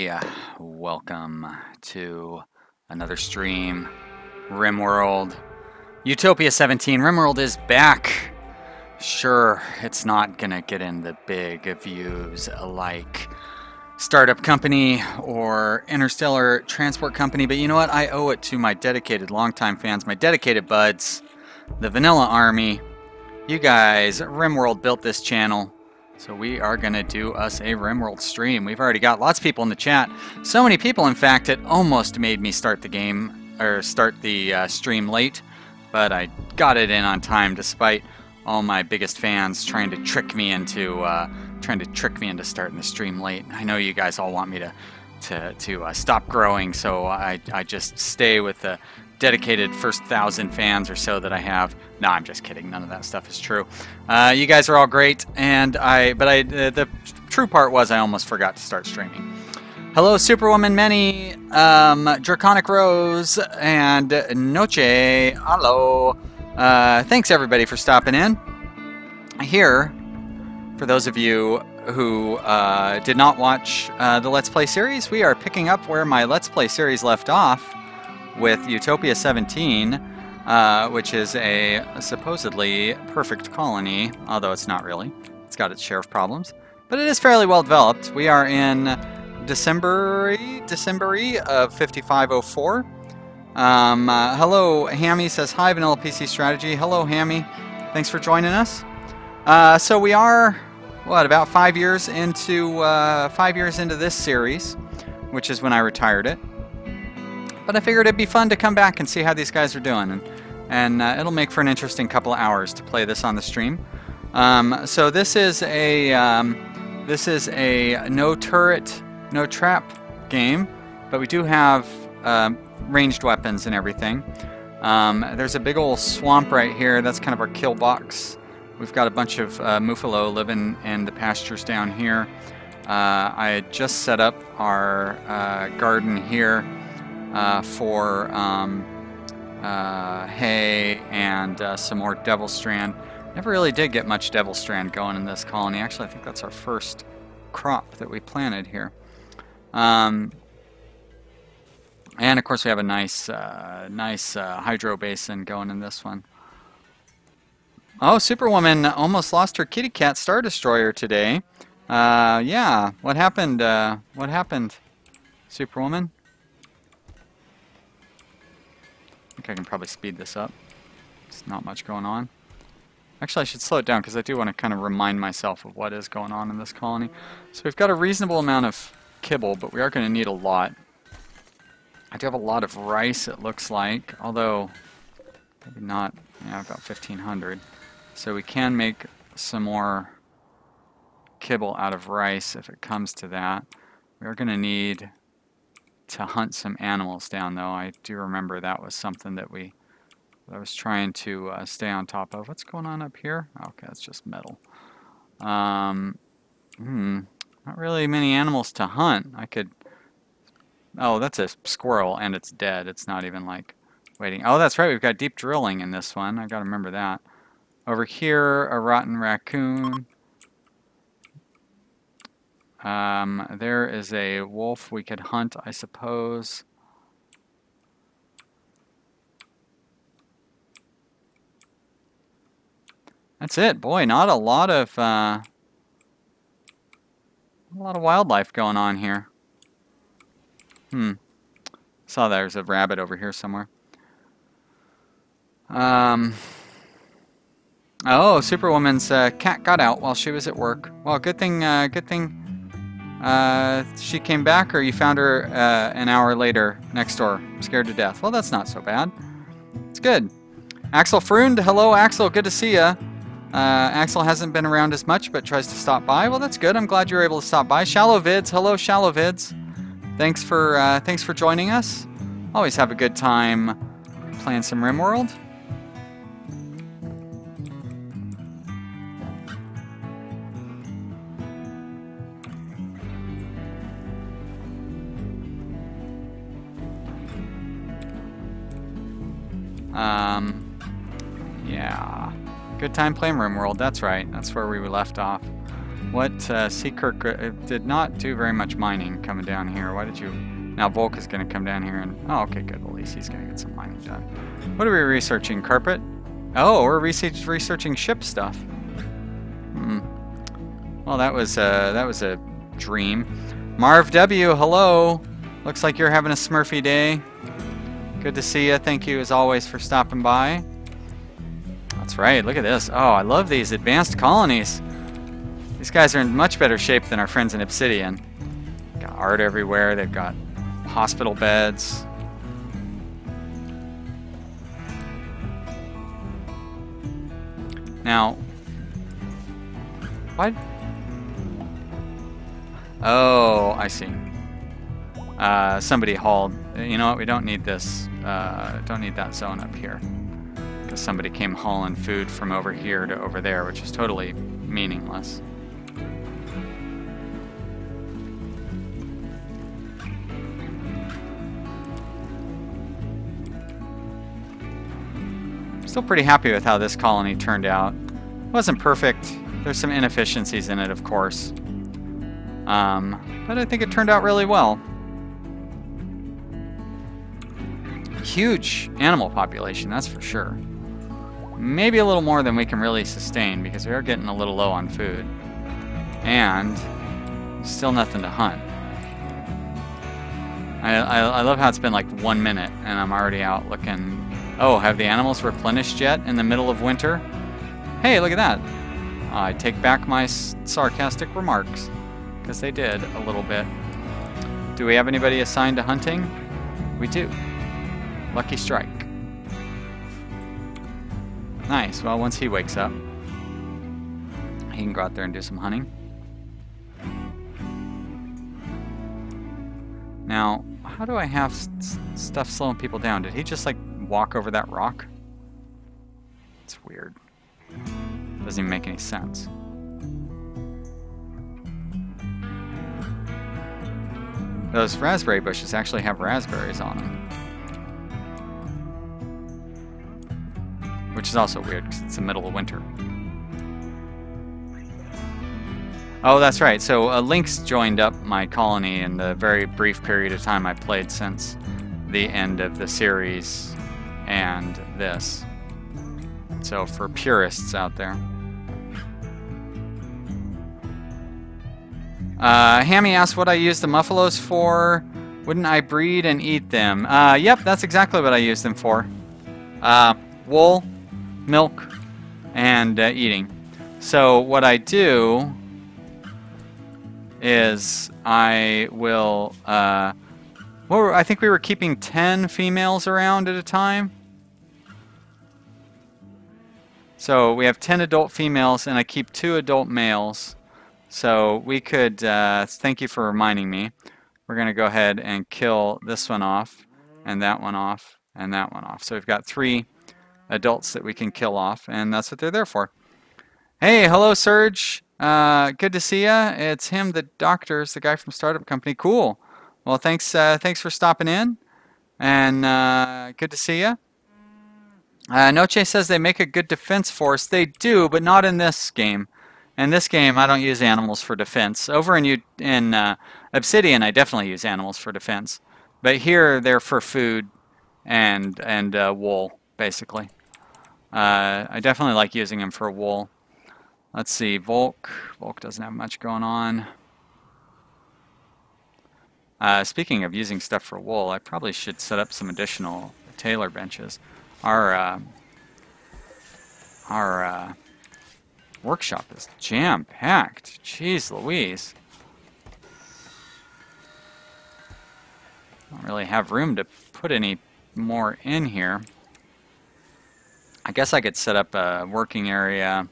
everybody. Welcome to another stream. Rimworld. Utopia 17. Rimworld is back. Sure, it's not gonna get in the big views like Startup Company or Interstellar Transport Company, but you know what? I owe it to my dedicated longtime fans, my dedicated buds, the Vanilla Army. You guys, Rimworld built this channel. So we are going to do us a Rimworld stream. We've already got lots of people in the chat. So many people, in fact, it almost made me start the game, or start the stream late. But I got it in on time despite all my biggest fans trying to trick me into starting the stream late. I know you guys all want me to stop growing, so I just stay with the dedicated first 1,000 fans or so that I have. No, I'm just kidding. None of that stuff is true. You guys are all great, and the true part was I almost forgot to start streaming. Hello, Superwoman Many, Draconic Rose, and Noche. Hello. Thanks everybody for stopping in. Here, for those of you who did not watch the Let's Play series, we are picking up where my Let's Play series left off with Utopia 17, which is a supposedly perfect colony, although it's not really. It's got its share of problems, but it is fairly well developed. We are in December of 5504. Hello, Hammy says hi, Vanilla PC Strategy. Hello, Hammy. Thanks for joining us. So we are, what, about 5 years into this series, which is when I retired it. But I figured it'd be fun to come back and see how these guys are doing, and it'll make for an interesting couple of hours to play this on the stream. So this is a no turret, no trap game, but we do have ranged weapons and everything. There's a big old swamp right here. That's kind of our kill box. We've got a bunch of Muffalo living in the pastures down here. I had just set up our garden here for hay and some more Devil Strand. Never really did get much Devil Strand going in this colony. Actually, I think that's our first crop that we planted here. And of course, we have a nice hydro basin going in this one. Oh, Superwoman almost lost her kitty cat Star Destroyer today. Yeah, what happened? What happened, Superwoman? I think I can probably speed this up. There's not much going on. Actually, I should slow it down because I do want to kind of remind myself of what is going on in this colony. So we've got a reasonable amount of kibble, but we are going to need a lot. I do have a lot of rice, it looks like, although maybe not. Yeah, about 1,500. So we can make some more kibble out of rice if it comes to that. We are going to need to hunt some animals down, though. I do remember that was something that I was trying to stay on top of. What's going on up here? Okay, that's just metal. Not really many animals to hunt. I could... Oh, that's a squirrel, and it's dead. It's not even, like, waiting. Oh, that's right. We've got deep drilling in this one. I got to remember that. Over here, a rotten raccoon. There is a wolf we could hunt, I suppose. That's it. Boy, not a lot of wildlife going on here. Saw there's a rabbit over here somewhere. Oh, Superwoman's cat got out while she was at work. Well, good thing she came back, or you found her an hour later next door, scared to death. Well, that's not so bad. It's good. Axel Frund, hello Axel, good to see ya. Axel hasn't been around as much, but tries to stop by. Well, that's good. I'm glad you're able to stop by. Shallow Vids, hello Shallow Vids. Thanks for joining us. Always have a good time playing some Rimworld. Yeah. Good time playing Rimworld, that's right. That's where we left off. What, Seekirk did not do very much mining coming down here. Why did you... Now Volk is going to come down here and... Oh, okay, good. Well, at least he's going to get some mining done. What are we researching? Carpet? Oh, we're researching ship stuff. Well, that was a dream. Marv W, hello. Looks like you're having a Smurfy day. Good to see you. Thank you, as always, for stopping by. That's right. Look at this. Oh, I love these advanced colonies. These guys are in much better shape than our friends in Obsidian. Got art everywhere. They've got hospital beds. Now, what? Oh, I see. Somebody hauled. You know what? We don't need this. Don't need that zone up here, because somebody came hauling food from over here to over there, which is totally meaningless. Still pretty happy with how this colony turned out. It wasn't perfect. There's some inefficiencies in it, of course. But I think it turned out really well. Huge animal population, that's for sure. Maybe a little more than we can really sustain, because we are getting a little low on food. And still nothing to hunt. I love how it's been like 1 minute and I'm already out looking. Oh, have the animals replenished yet in the middle of winter? Hey, look at that. I take back my sarcastic remarks, because they did a little bit. Do we have anybody assigned to hunting? We do. Lucky strike. Nice. Well, once he wakes up, he can go out there and do some hunting. Now, how do I have stuff slowing people down? Did he just like walk over that rock? It's weird. Doesn't even make any sense. Those raspberry bushes actually have raspberries on them. Which is also weird because it's the middle of winter. Oh, that's right. So Lynx joined up my colony in the very brief period of time I played since the end of the series and this. So for purists out there. Hammy asked what I use the muffalos for. Wouldn't I breed and eat them? Yep, that's exactly what I use them for. Wool, milk, and eating. So what I do is I will, I think we were keeping 10 females around at a time. So we have 10 adult females and I keep 2 adult males. So we could, thank you for reminding me, we're going to go ahead and kill this one off, and that one off, and that one off. So we've got 3 adults that we can kill off, and that's what they're there for. Hey, hello, Serge. Good to see ya. It's him, the doctor's the guy from Startup Company. Cool. Well, thanks for stopping in, and good to see ya. Noche says they make a good defense force. They do, but not in this game. In this game, I don't use animals for defense. Over in Obsidian, I definitely use animals for defense. But here, they're for food and wool, basically. I definitely like using them for wool. Let's see, Volk. Volk doesn't have much going on. Speaking of using stuff for wool, I probably should set up some additional tailor benches. Our workshop is jam-packed. Jeez Louise. Don't really have room to put any more in here. I guess I could set up a working area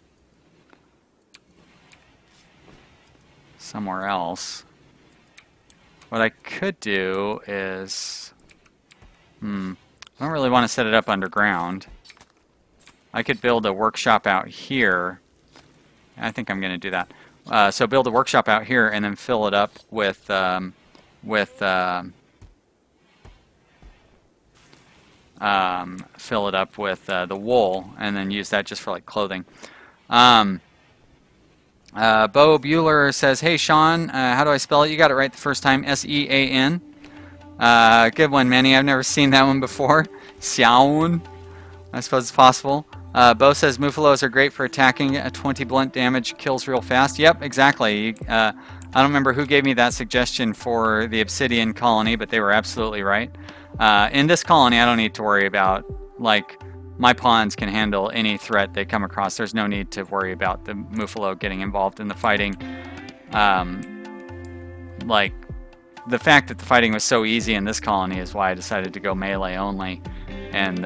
somewhere else. What I could do is... I don't really want to set it up underground. I could build a workshop out here. I think I'm going to do that. So build a workshop out here and then fill it up with fill it up with the wool, and then use that just for like clothing. Bo Bueller says, hey, Sean, how do I spell it? You got it right the first time, S-E-A-N. Good one, Manny. I've never seen that one before. Xiaoun. I suppose it's possible. Bo says Muffalos are great for attacking. 20 blunt damage kills real fast. Yep, exactly. I don't remember who gave me that suggestion for the Obsidian colony, but they were absolutely right. In this colony, I don't need to worry about, like, my pawns can handle any threat they come across. There's no need to worry about the Muffalo getting involved in the fighting. Like, the fact that the fighting was so easy in this colony is why I decided to go melee only and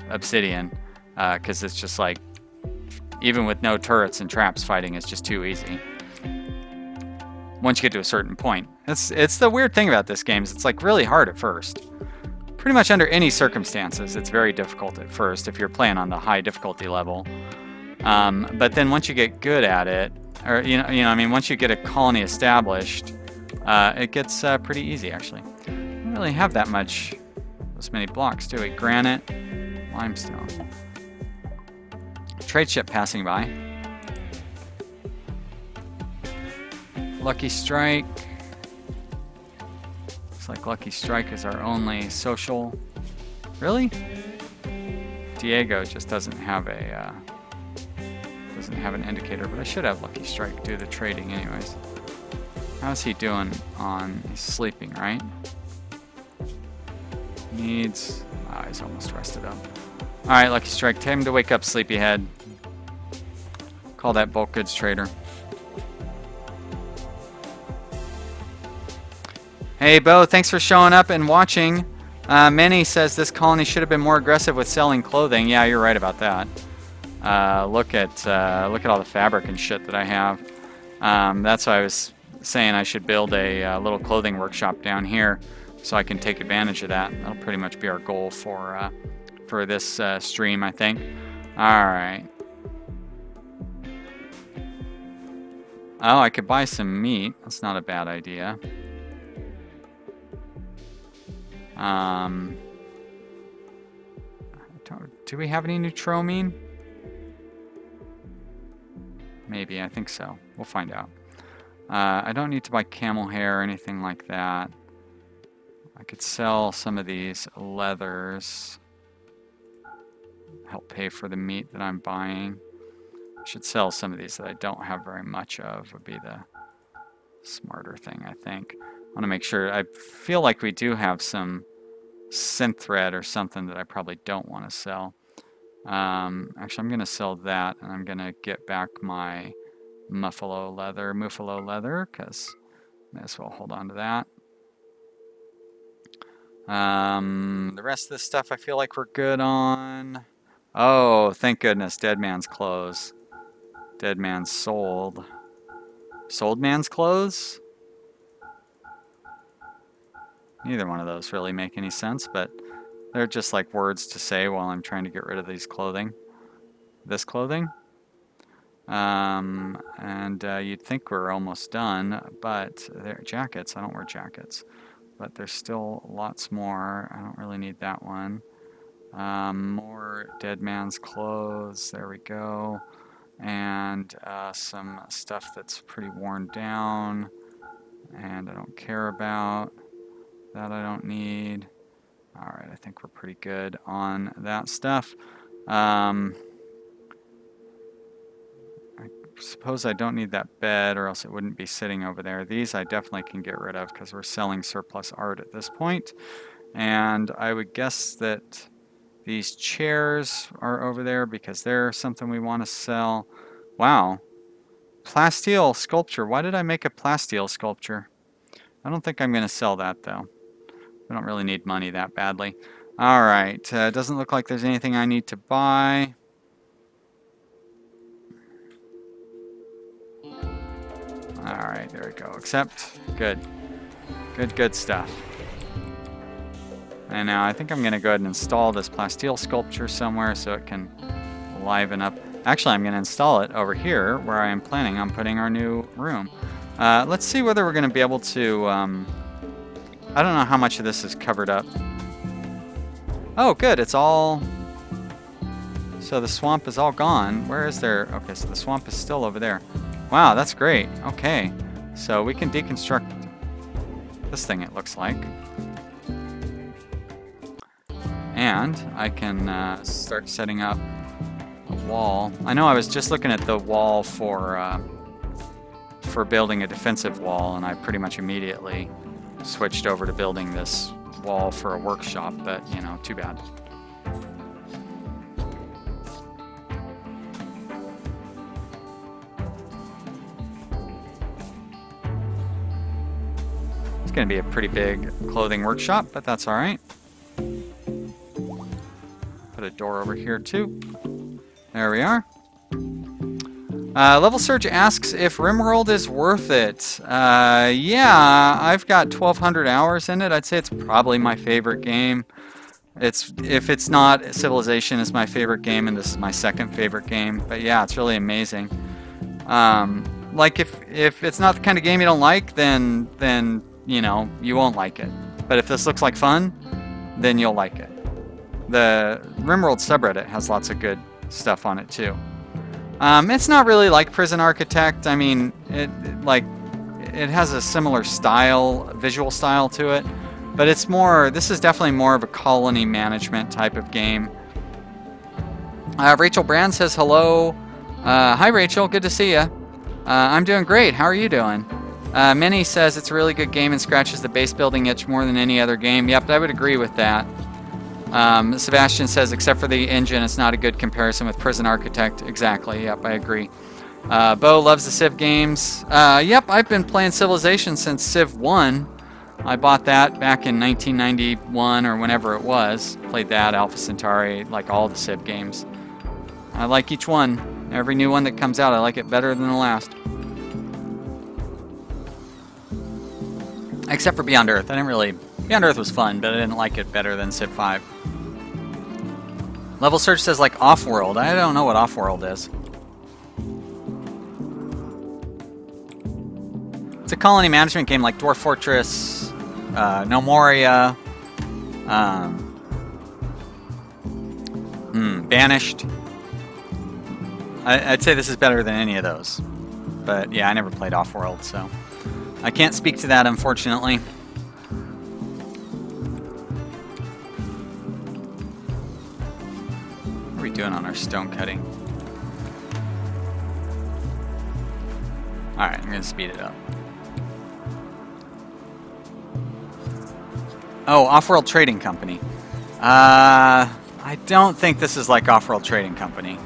Obsidian, because it's just like, even with no turrets and traps, fighting is just too easy. Once you get to a certain point. It's the weird thing about this game is it's like really hard at first. Pretty much under any circumstances, it's very difficult at first if you're playing on the high difficulty level. But then once you get good at it, or I mean, once you get a colony established, it gets pretty easy actually. I don't really have that many blocks, do we? Granite, limestone. Trade ship passing by. Lucky Strike. Looks like Lucky Strike is our only social. Really? Diego just doesn't have an indicator, but I should have Lucky Strike do the trading anyways. How's he doing on? He's sleeping, right? Needs. Oh, he's almost rested up. All right, Lucky Strike. Time to wake up, sleepyhead. Call that bulk goods trader. Hey, Bo, thanks for showing up and watching. Manny says this colony should have been more aggressive with selling clothing. Yeah, you're right about that. Look at all the fabric and shit that I have. That's why I was saying I should build a little clothing workshop down here so I can take advantage of that. That'll pretty much be our goal for this stream, I think. All right. Oh, I could buy some meat. That's not a bad idea. Do we have any neutromine? Maybe, I think so. We'll find out. I don't need to buy camel hair or anything like that. I could sell some of these leathers. Help pay for the meat that I'm buying. I should sell some of these that I don't have very much of, would be the smarter thing, I think. I want to make sure. I feel like we do have some synth thread or something that I probably don't want to sell. Actually, I'm going to sell that, and I'm going to get back my Muffalo leather, because may as well hold on to that. The rest of this stuff I feel like we're good on. Oh, thank goodness, Dead Man's Clothes. Dead Man's sold. Sold Man's Clothes? Neither one of those really make any sense, but they're just like words to say while I'm trying to get rid of these clothing. This clothing. And you'd think we're almost done, but they're jackets. I don't wear jackets, but there's still lots more. I don't really need that one. More Dead Man's Clothes. There we go. And some stuff that's pretty worn down and I don't care about. That I don't need. Alright, I think we're pretty good on that stuff. I suppose I don't need that bed or else it wouldn't be sitting over there. These I definitely can get rid of because we're selling surplus art at this point. And I would guess that these chairs are over there because they're something we want to sell. Wow. Plasteel sculpture. Why did I make a plasteel sculpture? I don't think I'm going to sell that though. We don't really need money that badly. Alright, doesn't look like there's anything I need to buy. Alright, there we go. Accept. Good. Good stuff. And now I think I'm going to go ahead and install this plasteel sculpture somewhere so it can liven up. Actually, I'm going to install it over here where I am planning on putting our new room. Let's see whether we're going to be able to... I don't know how much of this is covered up. Oh, good. It's all So the swamp is all gone. Where is there? Okay, so the swamp is still over there. Wow, that's great. Okay, so we can deconstruct this thing, it looks like. And I can start setting up a wall. I know I was just looking at the wall for building a defensive wall, and I pretty much immediately switched over to building this wall for a workshop, but, you know, too bad. It's going to be a pretty big clothing workshop, but that's all right. Put a door over here, too. There we are. Level Surge asks if Rimworld is worth it. Yeah, I've got 1,200 hours in it. I'd say it's probably my favorite game. If it's not, Civilization is my favorite game, and this is my second favorite game. But yeah, it's really amazing. Like if it's not the kind of game you don't like, then you know, you won't like it. But if this looks like fun, then you'll like it. The Rimworld subreddit has lots of good stuff on it too. It's not really like Prison Architect. I mean, it has a similar style, visual style to it, but it's more. This is definitely more of a colony management type of game. Rachel Brand says hello. Hi Rachel, good to see you. I'm doing great. How are you doing? Minnie says it's a really good game and scratches the base building itch more than any other game. Yep, I would agree with that. Sebastian says, except for the engine, it's not a good comparison with Prison Architect. Exactly, yep, I agree. Bo loves the Civ games. Yep, I've been playing Civilization since Civ 1. I bought that back in 1991 or whenever it was. Played that, Alpha Centauri, like all the Civ games. I like each one. Every new one that comes out, I like it better than the last. Except for Beyond Earth. Beyond Earth was fun, but I didn't like it better than Civ 5. Level Search says like Offworld. I don't know what Offworld is. It's a colony management game like Dwarf Fortress, No Moria, Banished. I'd say this is better than any of those. But yeah, I never played Offworld, so I can't speak to that, unfortunately. What are we doing on our stone cutting? Alright, I'm going to speed it up. Oh, Offworld Trading Company. I don't think this is like Offworld Trading Company.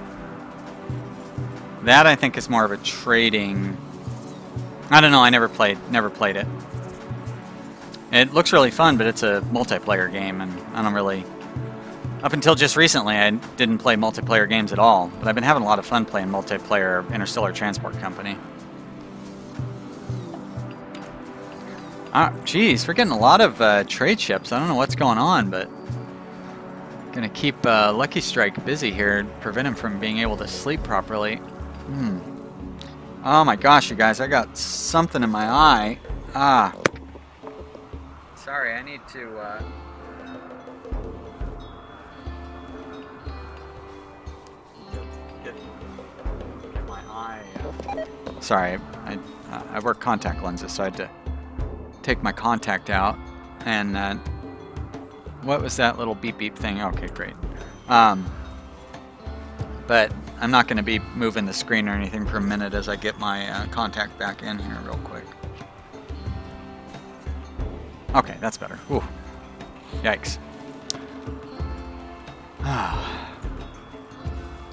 That, I think, is more of a trading... I don't know, I never played it. It looks really fun, but it's a multiplayer game, and I don't really... Up until just recently, I didn't play multiplayer games at all, but I've been having a lot of fun playing multiplayer Interstellar Transport Company. Geez, we're getting a lot of trade ships. I don't know what's going on, but... Gonna keep Lucky Strike busy here, prevent him from being able to sleep properly. Oh my gosh, you guys, I got something in my eye. Sorry, I need to, get my eye, Sorry, I wear contact lenses, so I had to take my contact out, and, what was that little beep beep thing? Okay, great. But I'm not going to be moving the screen or anything for a minute as I get my contact back in here real quick. Okay, that's better. Whew. Yikes.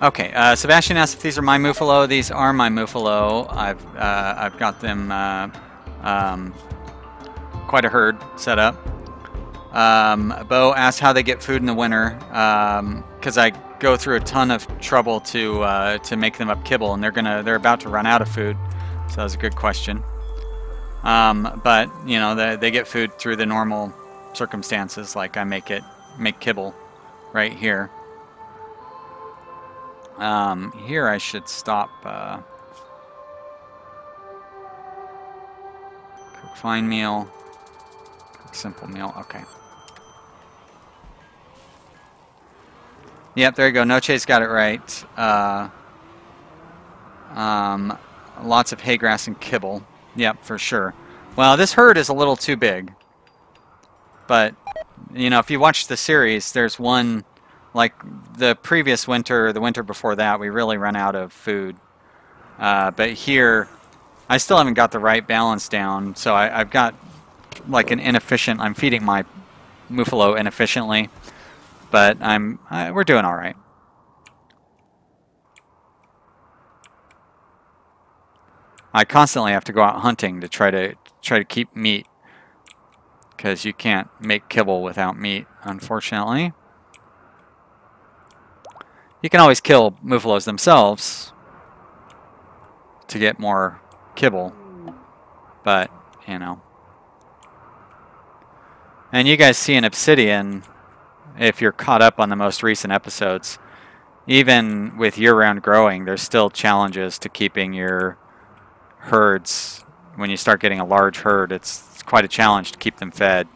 Okay, Sebastian asked if these are my Muffalo. These are my Muffalo. I've got them quite a herd set up. Bo asked how they get food in the winter, because I go through a ton of trouble to make them up kibble, and they're about to run out of food. So that was a good question. But you know, they get food through the normal circumstances, like I make kibble right here. Here I should stop. Cook fine meal, cook simple meal. Okay. Yep, there you go. Noche's got it right. Lots of hay grass and kibble. Yep, for sure. Well, this herd is a little too big. But, you know, if you watch the series, there's one, like the previous winter, the winter before that, we really run out of food. But here, I still haven't got the right balance down. So I've got like an inefficient, I'm feeding my Muffalo inefficiently. But we're doing all right. I constantly have to go out hunting to try to keep meat, because you can't make kibble without meat, unfortunately. You can always kill Muffalos themselves to get more kibble, but you know. And you guys see in Obsidian, if you're caught up on the most recent episodes, even with year-round growing, there's still challenges to keeping your herds. When you start getting a large herd, it's quite a challenge to keep them fed,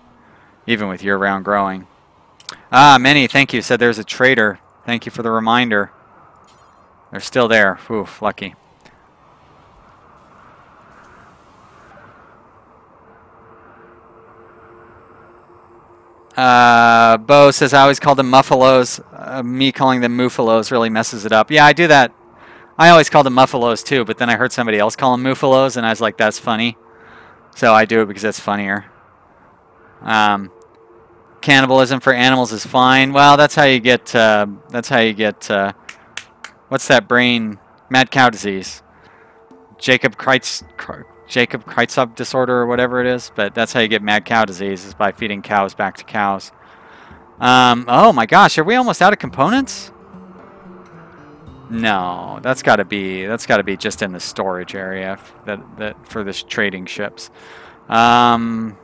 even with year-round growing. Minnie, thank you. Said there's a trader. Thank you for the reminder. They're still there. Oof, lucky. Bo says, I always call them Muffalos. Me calling them Muffalos really messes it up. Yeah, I do that. I always call them Muffalos too, but then I heard somebody else call them Muffalos, and I was like, that's funny. So I do it because it's funnier. Cannibalism for animals is fine. Well, that's how you get, what's that brain? Mad cow disease. Jacob Kreutzov disorder or whatever it is, but that's how you get mad cow disease, is by feeding cows back to cows. Oh my gosh, are we almost out of components? No, that's got to be just in the storage area that for this trading ships. There's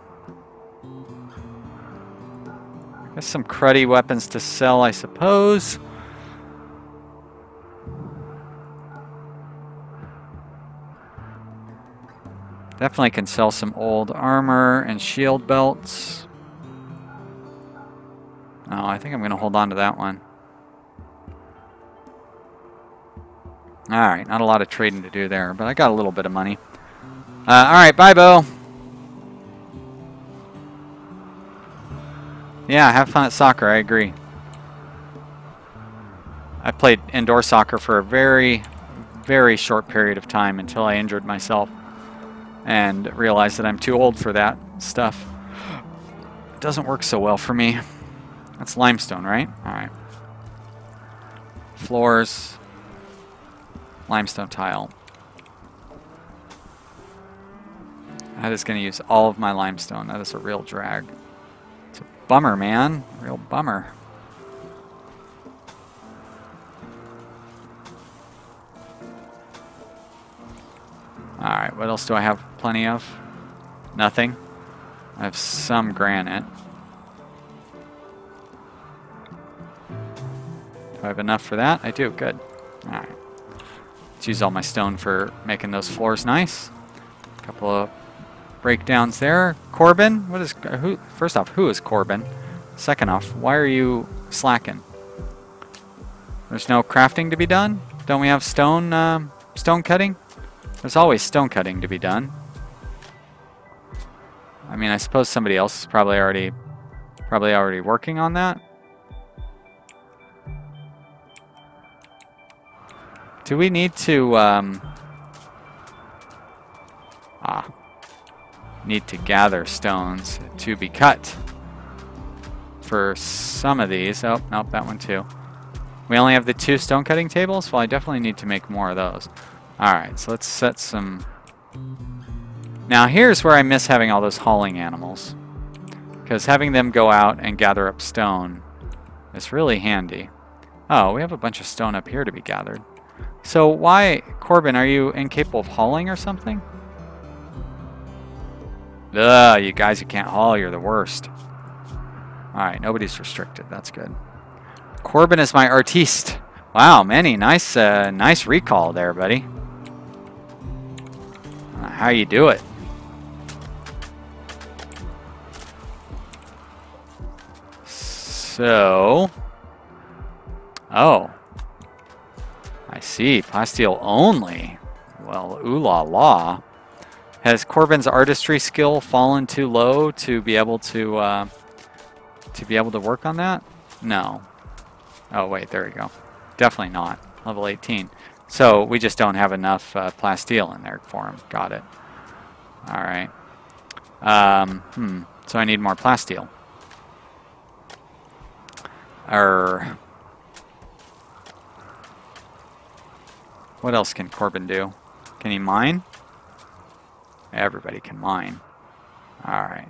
some cruddy weapons to sell, I suppose. Definitely can sell some old armor and shield belts. Oh, I think I'm going to hold on to that one. Alright, not a lot of trading to do there, but I got a little bit of money. Alright, bye, Bo. Yeah, have fun at soccer, I agree. I played indoor soccer for a very, very short period of time until I injured myself and realized that I'm too old for that stuff. It doesn't work so well for me. That's limestone, right? Alright. Floors. Limestone tile. That is going to use all of my limestone. That is a real drag. It's a bummer, man. Real bummer. Alright, what else do I have plenty of? Nothing. I have some granite. Do I have enough for that? I do, good. Alright. Let's use all my stone for making those floors nice. A couple of breakdowns there. Corbin, what is who? First off, who is Corbin? Second off, why are you slacking? There's no crafting to be done? Don't we have stone stone cutting? There's always stone cutting to be done. I mean, I suppose somebody else is probably already working on that. Do we need to need to gather stones to be cut for some of these? Oh, nope, that one too. We only have the 2 stone cutting tables? Well, I definitely need to make more of those. Alright, so let's set some... Now here's where I miss having all those hauling animals, because having them go out and gather up stone is really handy. Oh, we have a bunch of stone up here to be gathered. So why, Corbin, are you incapable of hauling or something? Ugh, you guys who can't haul, you're the worst. Alright, nobody's restricted. That's good. Corbin is my artiste. Wow, Manny, nice nice recall there, buddy. How you do it? So, Oh. I see. Plasteel only. Well, ooh la la. Has Corbin's artistry skill fallen too low to be able to work on that? No. Oh wait, there we go. Definitely not. Level 18. So we just don't have enough plasteel in there for him. Got it. All right. So I need more plasteel. What else can Corbin do? Can he mine? Everybody can mine. All right.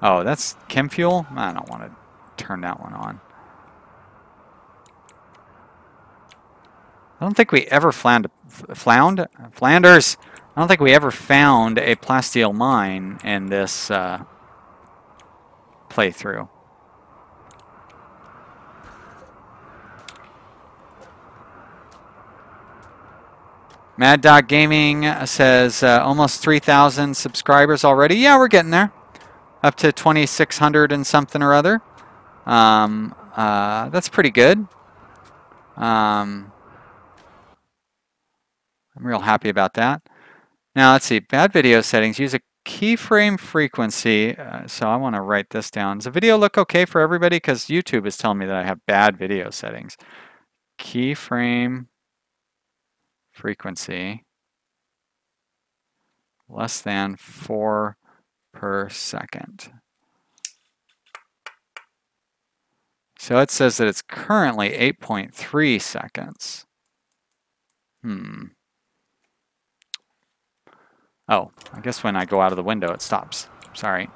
Oh, that's chem fuel? I don't want to turn that one on. I don't think we ever Flanders. I don't think we ever found a plasteel mine in this playthrough. Mad Dog Gaming says almost 3,000 subscribers already. Yeah, we're getting there. Up to 2,600 and something or other. That's pretty good. I'm real happy about that. Now, let's see. Bad video settings. Use a keyframe frequency. So I want to write this down. Does the video look okay for everybody? Because YouTube is telling me that I have bad video settings. Keyframe frequency less than 4 per second. So it says that it's currently 8.3 seconds. Oh, I guess when I go out of the window it stops. Sorry.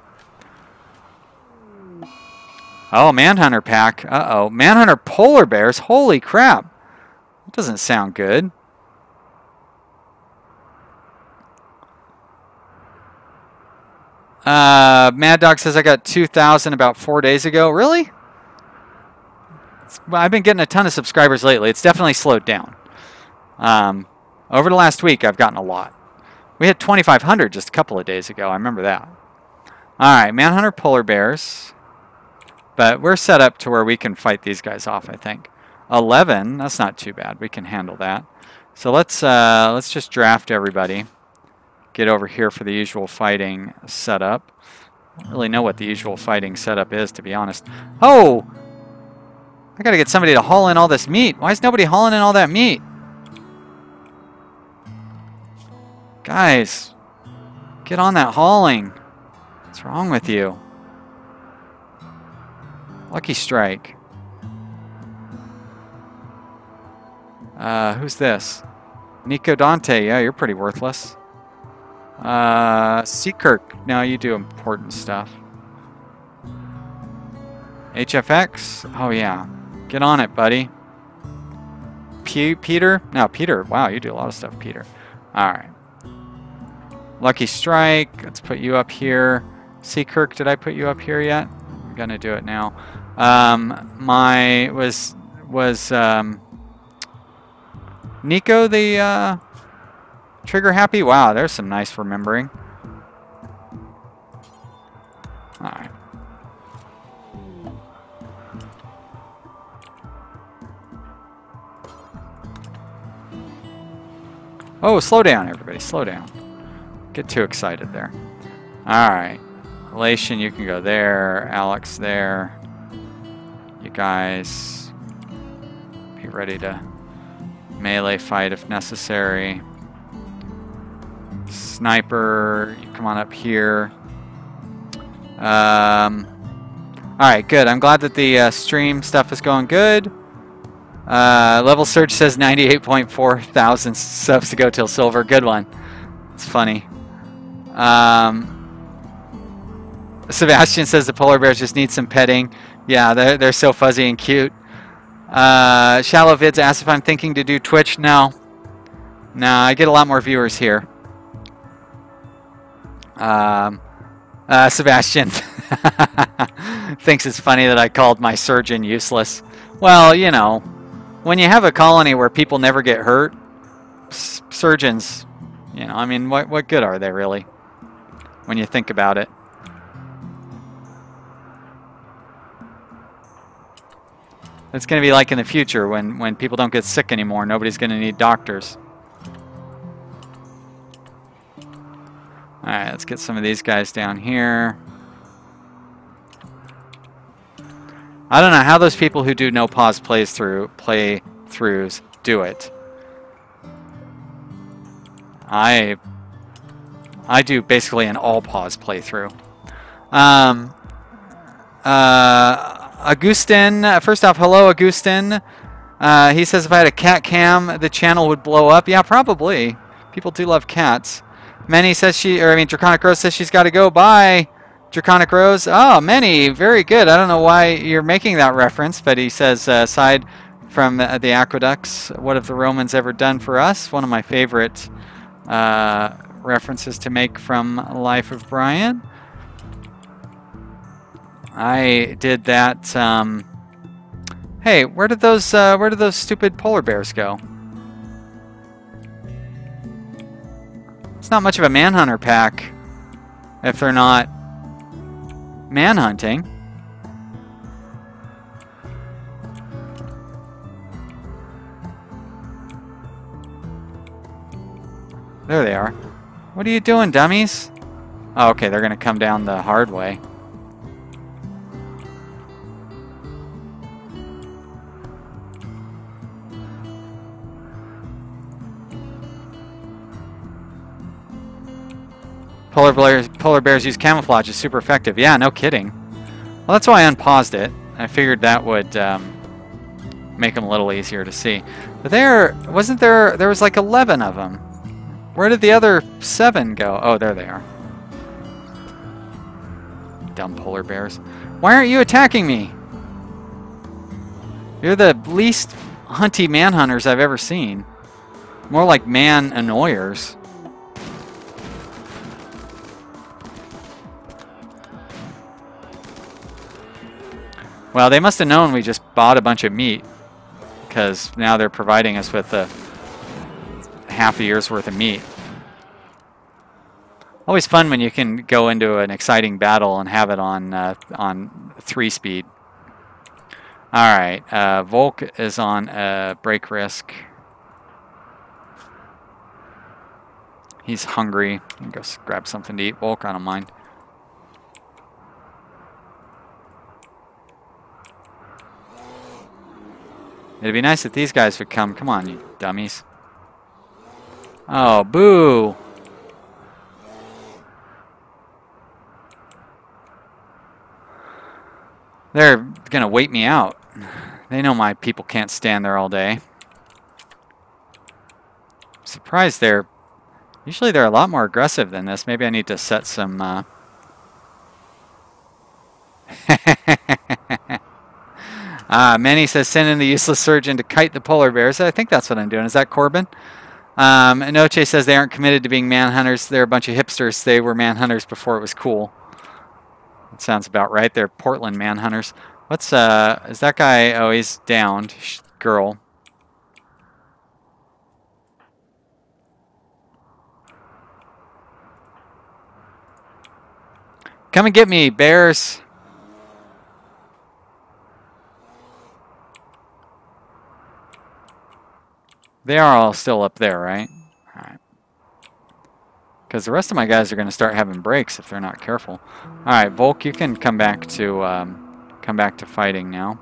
Oh, Manhunter pack. Uh-oh. Manhunter polar bears. Holy crap. That doesn't sound good. Mad Dog says I got 2,000 about 4 days ago. Really? I've been getting a ton of subscribers lately. It's definitely slowed down. Over the last week, I've gotten a lot. We had 2,500 just a couple of days ago. I remember that. All right, Manhunter polar bears. But we're set up to where we can fight these guys off, I think. 11, that's not too bad. We can handle that. So let's just draft everybody. Get over here for the usual fighting setup. I don't really know what the usual fighting setup is, to be honest. Oh! I gotta get somebody to haul in all this meat. Why is nobody hauling in all that meat? Guys, get on that hauling. What's wrong with you? Lucky strike. Who's this? Nico Dante. Yeah, you're pretty worthless. Seekirk. No, you do important stuff. HFX. Oh, yeah. Get on it, buddy. Peter? No, Peter. Wow, you do a lot of stuff, Peter. All right. Lucky strike. Let's put you up here. Seekirk, did I put you up here yet? I'm going to do it now. Was Nico the trigger happy? Wow, there's some nice remembering. All right. Oh, slow down, everybody. Slow down. Get too excited there. All right. Elation, you can go there. Alex there. You guys be ready to melee fight if necessary. Sniper, you come on up here. All right, good. I'm glad that the stream stuff is going good. Level Search says 98.4 thousand subs to go till silver. Good one. It's funny. Sebastian says the polar bears just need some petting. Yeah, they're so fuzzy and cute. Shallow Vids asks if I'm thinking to do Twitch. No. No, I get a lot more viewers here. Sebastian thinks it's funny that I called my surgeon useless. Well, you know, when you have a colony where people never get hurt, surgeons, you know, I mean, what good are they really when you think about it? it's going to be like in the future when people don't get sick anymore. Nobody's going to need doctors. All right, let's get some of these guys down here. I don't know how those people who do no pause playthroughs do it. I do basically an all pause playthrough. Augustin, first off, hello, Augustin. He says if I had a cat cam, the channel would blow up. Yeah, probably. People do love cats. Manny says Draconic Rose says she's got to go. Bye, Draconic Rose. Oh, Manny, very good. I don't know why you're making that reference, but he says, aside from the aqueducts, what have the Romans ever done for us? One of my favorite references to make from Life of Brian. I did that. Hey, where did those stupid polar bears go? It's not much of a manhunter pack if they're not manhunting. There they are. What are you doing, dummies? Oh, okay, they're gonna come down the hard way. Polar bears use camouflage. It's super effective. Yeah, no kidding. Well, that's why I unpaused it. I figured that would make them a little easier to see. But there was like 11 of them. Where did the other 7 go? Oh, there they are. Dumb polar bears. Why aren't you attacking me? You're the least hunty manhunters I've ever seen. More like man annoyers. Well, they must have known we just bought a bunch of meat, because now they're providing us with half a year's worth of meat. Always fun when you can go into an exciting battle and have it on 3-speed. All right, Volk is on break risk. He's hungry. Go grab something to eat. Volk, I don't mind. It'd be nice if these guys would come. Come on, you dummies. Oh, boo. They're going to wait me out. They know my people can't stand there all day. I'm surprised usually they're a lot more aggressive than this. Maybe I need to set some... Manny says, send in the useless surgeon to kite the polar bears. I think that's what I'm doing. Is that Corbin? Noche says they aren't committed to being manhunters. They're a bunch of hipsters. They were manhunters before it was cool. That sounds about right. They're Portland manhunters. What's, is that guy? Oh, he's downed. Girl. Come and get me, bears. They are all still up there, right? All right. Because the rest of my guys are going to start having breaks if they're not careful. All right, Volk, you can come back to fighting now.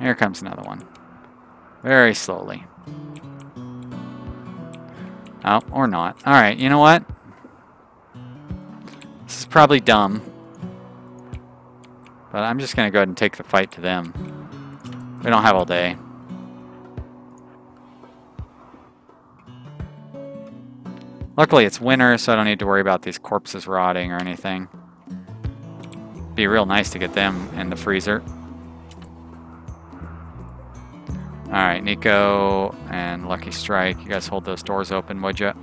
Here comes another one. Very slowly. Oh, or not. Alright, you know what? This is probably dumb. But I'm just going to go ahead and take the fight to them. We don't have all day. Luckily it's winter, so I don't need to worry about these corpses rotting or anything. Be real nice to get them in the freezer. Alright, Nico and Lucky Strike, you guys hold those doors open, would you?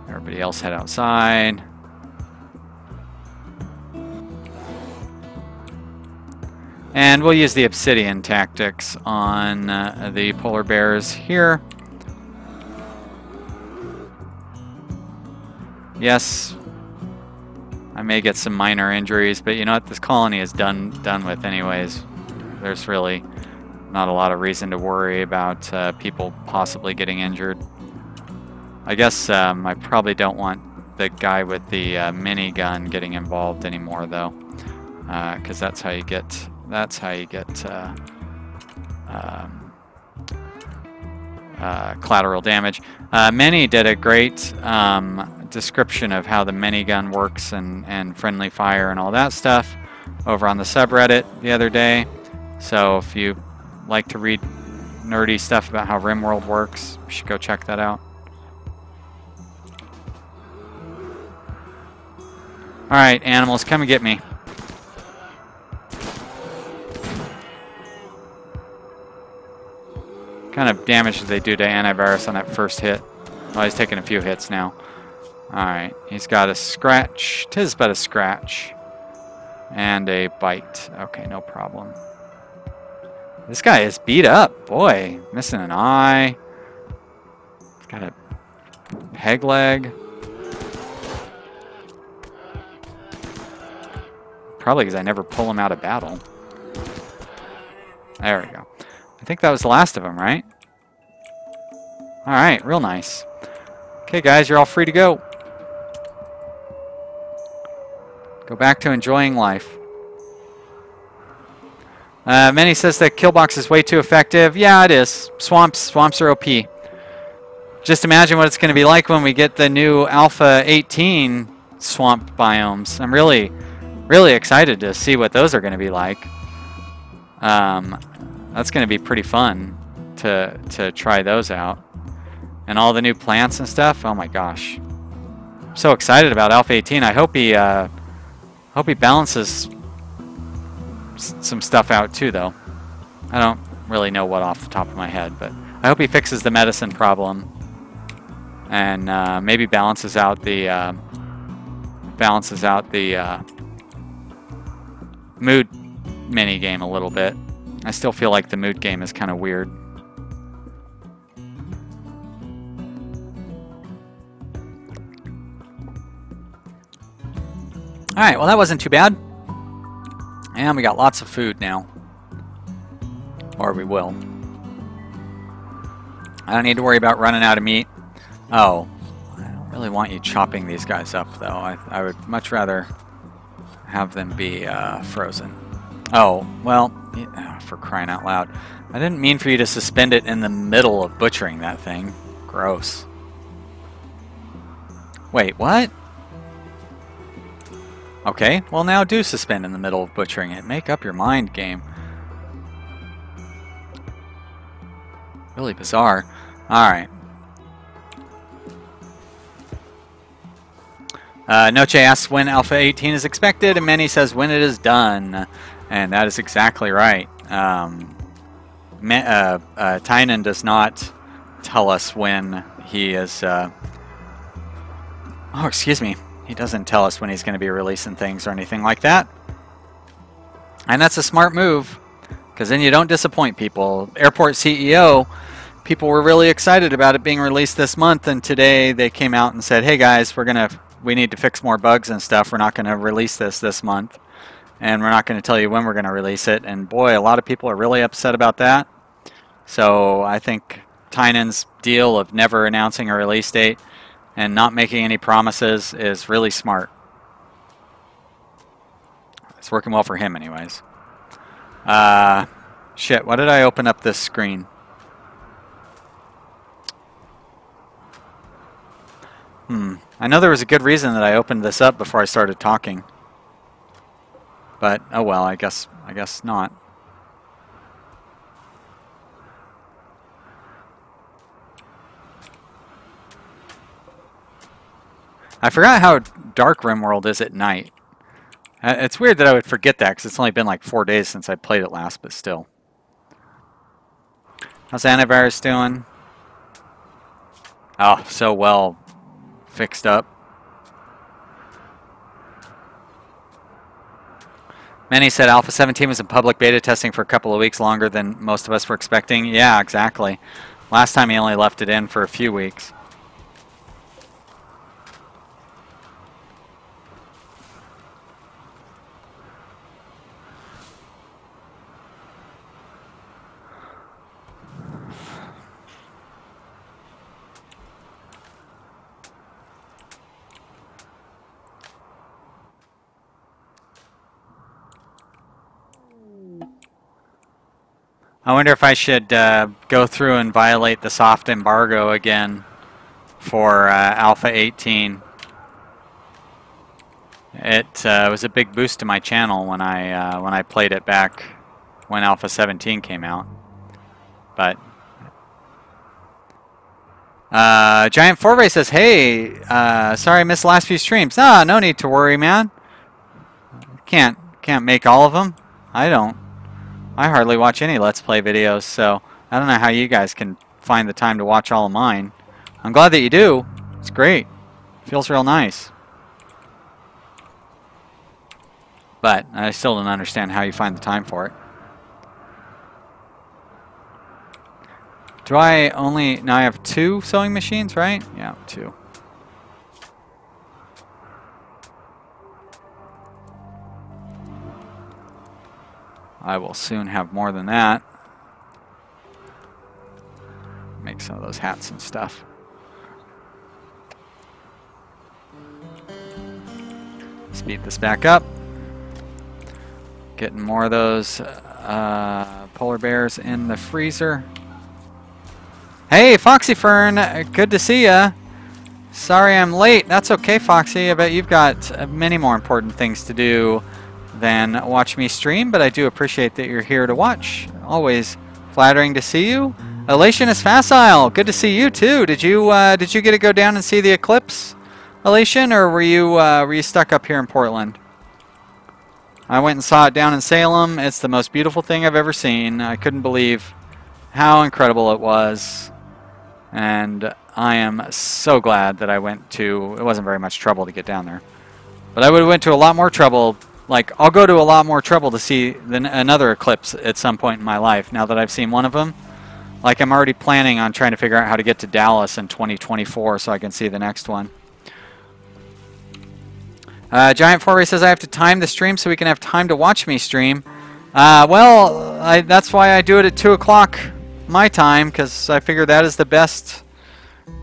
Everybody else head outside. And we'll use the obsidian tactics on the polar bears here. Yes, I may get some minor injuries, but you know what? This colony is done with anyways. There's really not a lot of reason to worry about people possibly getting injured. I guess I probably don't want the guy with the minigun getting involved anymore, though, because that's how you get collateral damage. Many did a great description of how the minigun works and friendly fire and all that stuff over on the subreddit the other day. So if you like to read nerdy stuff about how Rimworld works, you should go check that out. Alright, animals, come and get me. What kind of damage did they do to antivirus on that first hit? Oh, he's taking a few hits now. Alright, he's got a scratch. 'Tis but a scratch. And a bite. Okay, no problem. This guy is beat up. Boy, missing an eye. He's got a peg leg. Probably because I never pull him out of battle. There we go. I think that was the last of them, right? Alright, real nice. Okay, guys, you're all free to go. Go back to enjoying life. Many says that Killbox is way too effective. Yeah, it is. Swamps are OP. Just imagine what it's going to be like when we get the new Alpha 18 swamp biomes. I'm really excited to see what those are going to be like. That's going to be pretty fun to try those out. And all the new plants and stuff. Oh my gosh. I'm so excited about Alpha 18. I hope he balances some stuff out too, though. I don't really know what off the top of my head, but I hope he fixes the medicine problem and maybe balances out the mood mini game a little bit. I still feel like the mood game is kind of weird. Alright, well that wasn't too bad. And we got lots of food now. Or we will. I don't need to worry about running out of meat. Oh, I don't really want you chopping these guys up, though. I would much rather have them be frozen. Oh, well, for crying out loud. I didn't mean for you to suspend it in the middle of butchering that thing. Gross. Wait, what? Okay, well now do suspend in the middle of butchering it. Make up your mind, game. Really bizarre. Alright. Noche asks when Alpha 18 is expected, and Manny says when it is done. And that is exactly right. Tynan does not tell us when he is... oh, excuse me. He doesn't tell us when he's going to be releasing things or anything like that. And that's a smart move, because then you don't disappoint people. Airport CEO, people were really excited about it being released this month, and today they came out and said, hey guys, we need to fix more bugs and stuff. We're not going to release this month, and we're not going to tell you when we're going to release it. And boy, a lot of people are really upset about that. So I think Tynan's deal of never announcing a release date and not making any promises is really smart. It's working well for him anyways. Shit, why did I open up this screen? I know there was a good reason that I opened this up before I started talking. But, oh well, I guess not. I forgot how dark Rimworld is at night. It's weird that I would forget that, because it's only been like 4 days since I played it last, but still. How's antivirus doing? Oh, so well fixed up. Many said Alpha 17 was in public beta testing for a couple of weeks longer than most of us were expecting. Yeah, exactly. Last time he only left it in for a few weeks. I wonder if I should go through and violate the soft embargo again for Alpha 18. It was a big boost to my channel when I played it back when Alpha 17 came out. But Giant Foray says, "Hey, sorry I missed the last few streams." Ah, no need to worry, man. Can't make all of them. I hardly watch any Let's Play videos, so I don't know how you guys can find the time to watch all of mine. I'm glad that you do. It's great. Feels real nice. But I still don't understand how you find the time for it. Do I only... Now I have 2 sewing machines, right? Yeah, 2. I will soon have more than that. Make some of those hats and stuff. Speed this back up. Getting more of those polar bears in the freezer. Hey, Foxy Fern, good to see ya. Sorry I'm late. That's okay, Foxy. I bet you've got many more important things to do than watch me stream, but I do appreciate that you're here to watch. Always flattering to see you. Elation is facile. Good to see you too. Did you get to go down and see the eclipse, Elation, or were you stuck up here in Portland? I went and saw it down in Salem. It's the most beautiful thing I've ever seen. I couldn't believe how incredible it was, and I am so glad that I went to. It wasn't very much trouble to get down there, but I would have went to a lot more trouble. Like, I'll go to a lot more trouble to see another eclipse at some point in my life, now that I've seen one of them. Like, I'm already planning on trying to figure out how to get to Dallas in 2024 so I can see the next one. Giant Foray says, I have to time the stream so we can have time to watch me stream. Well, that's why I do it at 2 o'clock my time, because I figure that is the best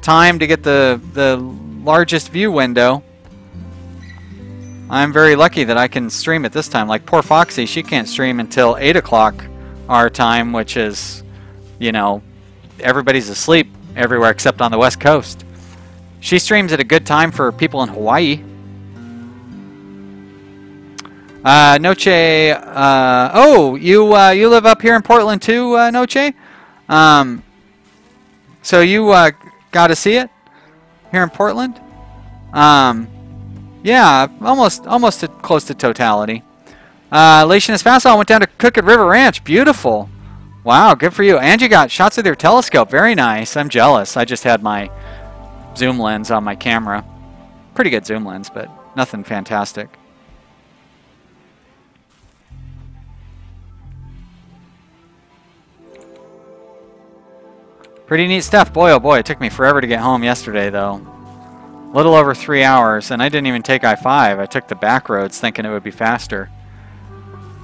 time to get the largest view window. I'm very lucky that I can stream at this time. Like poor Foxy, she can't stream until 8 o'clock our time, which is, you know, everybody's asleep everywhere except on the West Coast. She streams at a good time for people in Hawaii. Noche, oh, you live up here in Portland too, Noche? So you got to see it here in Portland? Yeah, almost close to totality. Elation is facile. I went down to Crooked River Ranch. Beautiful. Wow, good for you. And you got shots with your telescope. Very nice. I'm jealous. I just had my zoom lens on my camera. Pretty good zoom lens, but nothing fantastic. Pretty neat stuff. Boy, oh boy, it took me forever to get home yesterday, though. A little over 3 hours, and I didn't even take I-5. I took the back roads thinking it would be faster.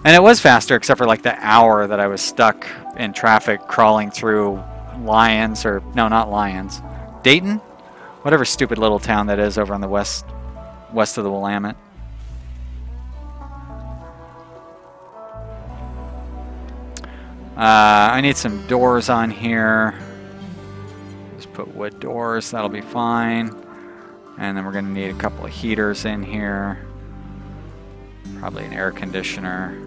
And it was faster, except for like the hour that I was stuck in traffic crawling through Lyons, or no, not Lyons. Dayton? Whatever stupid little town that is over on the west of the Willamette. I need some doors on here. Just put wood doors, that'll be fine. And then we're going to need a couple of heaters in here. Probably an air conditioner.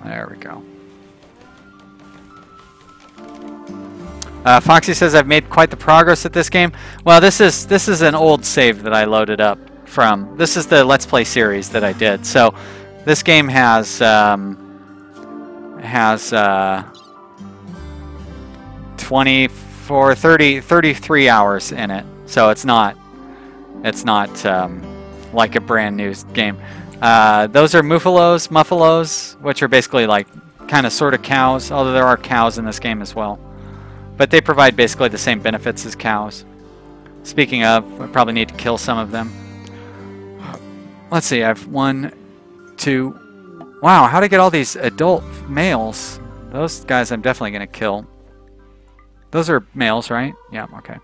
There we go. Foxy says I've made quite the progress at this game. Well, this is an old save that I loaded up from. This is the Let's Play series that I did. So this game has 33 hours in it. So it's not like a brand new game. Those are muffalos, which are basically like kind of sort of cows, although there are cows in this game as well. But they provide basically the same benefits as cows. Speaking of, I probably need to kill some of them. Let's see, I have 1, 2... Wow, how to get all these adult males? Those guys I'm definitely going to kill. Those are males, right? Yeah, okay.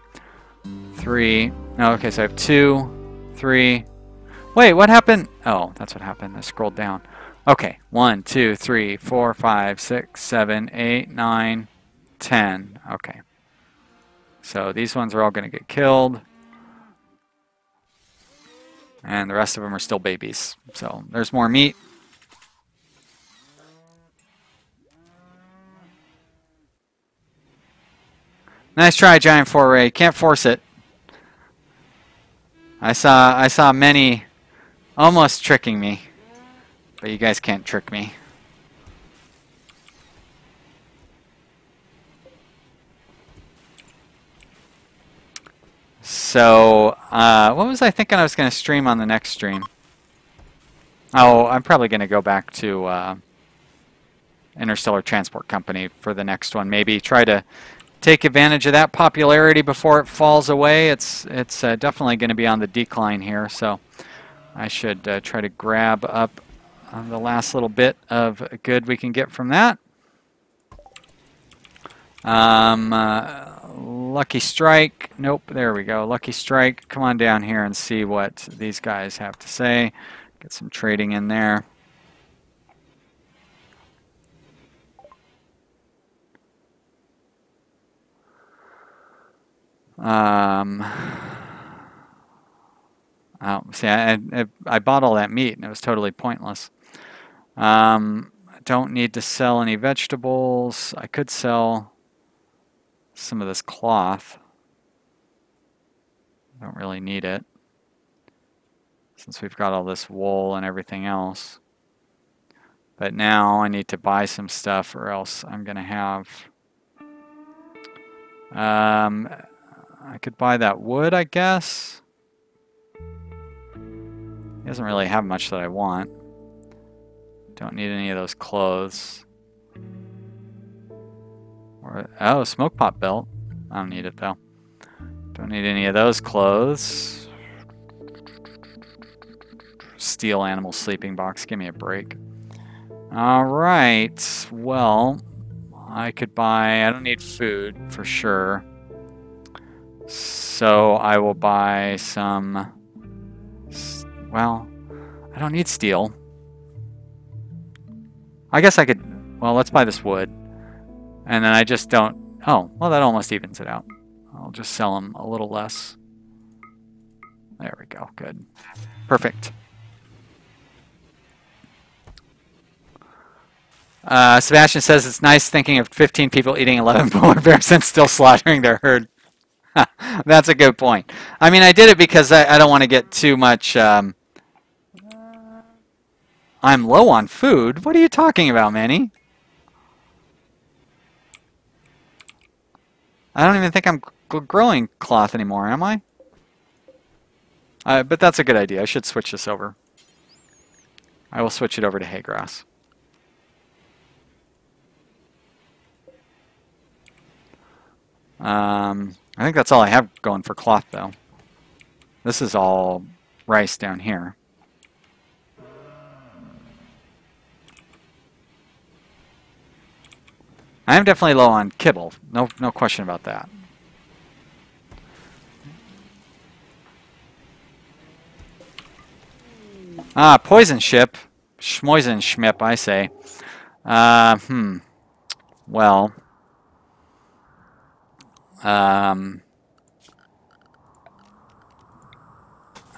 3. No, okay, so I have 2, 3... Wait, what happened? Oh, that's what happened. I scrolled down. Okay, 1, 2, 3, 4, 5, 6, 7, 8, 9, 10. Okay. So these ones are all going to get killed. And the rest of them are still babies. So there's more meat. Nice try, Giant Foray. Can't force it. I saw many almost tricking me. But you guys can't trick me. So, what was I thinking I was going to stream on the next stream? Oh, I'm probably going to go back to Interstellar Transport Company for the next one. Maybe try to take advantage of that popularity before it falls away. It's definitely going to be on the decline here, so I should try to grab up the last little bit of good we can get from that. Lucky Strike. Nope, there we go. Lucky Strike. Come on down here and see what these guys have to say. Get some trading in there. Oh, see, I bought all that meat and it was totally pointless. I don't need to sell any vegetables. I could sell some of this cloth. I don't really need it since we've got all this wool and everything else. But now I need to buy some stuff or else I'm going to have... I could buy that wood, I guess. He doesn't really have much that I want. Don't need any of those clothes. Oh, smoke pot belt. I don't need it though. Don't need any of those clothes. Steel animal sleeping box. Give me a break. Alright. Well, I could buy... I don't need food for sure. So I will buy some... Well, I don't need steel. I guess I could... Well, let's buy this wood. And then I just don't... Oh, well, that almost evens it out. I'll just sell them a little less. There we go. Good. Perfect. Sebastian says it's nice thinking of 15 people eating 11 polar bears and still slaughtering their herd. That's a good point. I mean, I did it because I don't want to get too much... I'm low on food? What are you talking about, Manny? I don't even think I'm growing cloth anymore, am I? But that's a good idea. I should switch this over. I will switch it over to hay grass. I think that's all I have going for cloth, though. This is all rice down here. I am definitely low on kibble. No question about that. Ah, poison ship. Schmoisen schmip, I say. Well. I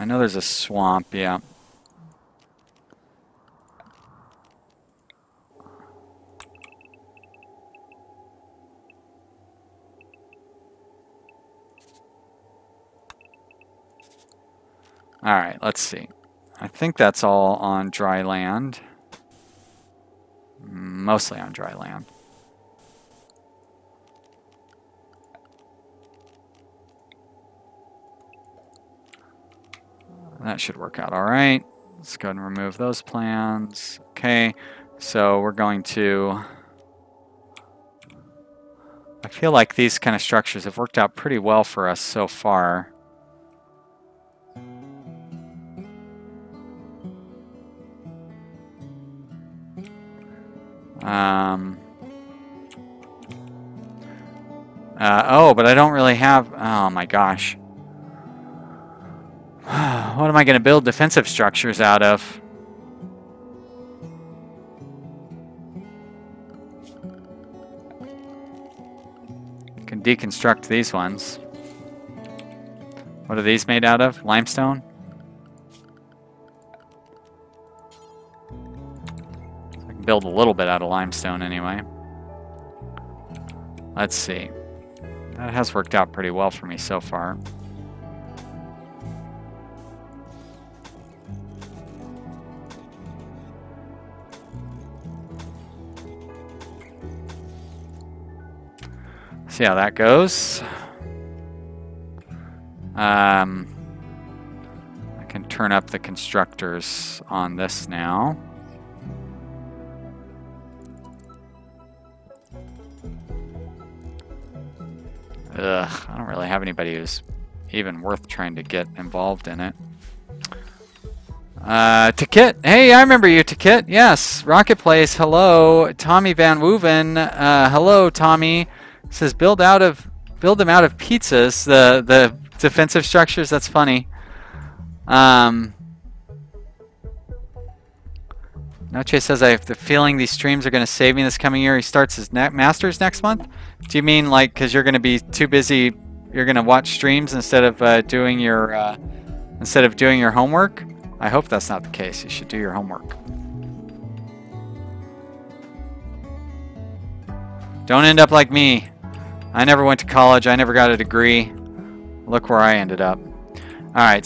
know there's a swamp, yeah. Alright, let's see. I think that's all on dry land. Mostly on dry land. That should work out all right. Let's go ahead and remove those plans. Okay, so we're going to... I feel like these kind of structures have worked out pretty well for us so far. Oh, but I don't really have... Oh my gosh. What am I going to build defensive structures out of? I can deconstruct these ones. What are these made out of? Limestone? I can build a little bit out of limestone anyway. Let's see. That has worked out pretty well for me so far. See how that goes. I can turn up the constructors on this now. Ugh, I don't really have anybody who's even worth trying to get involved in it. Tikit. Hey, I remember you, Tikit. Yes. Rocket Place. Hello. Tommy Van Wooven. Hello, Tommy. Says build them out of pizzas. The defensive structures. That's funny. Noche says I have the feeling these streams are going to save me this coming year. He starts his masters next month. Do you mean like because you're going to be too busy? You're going to watch streams instead of doing your homework? I hope that's not the case. You should do your homework. Don't end up like me. I never went to college. I never got a degree. Look where I ended up. Alright,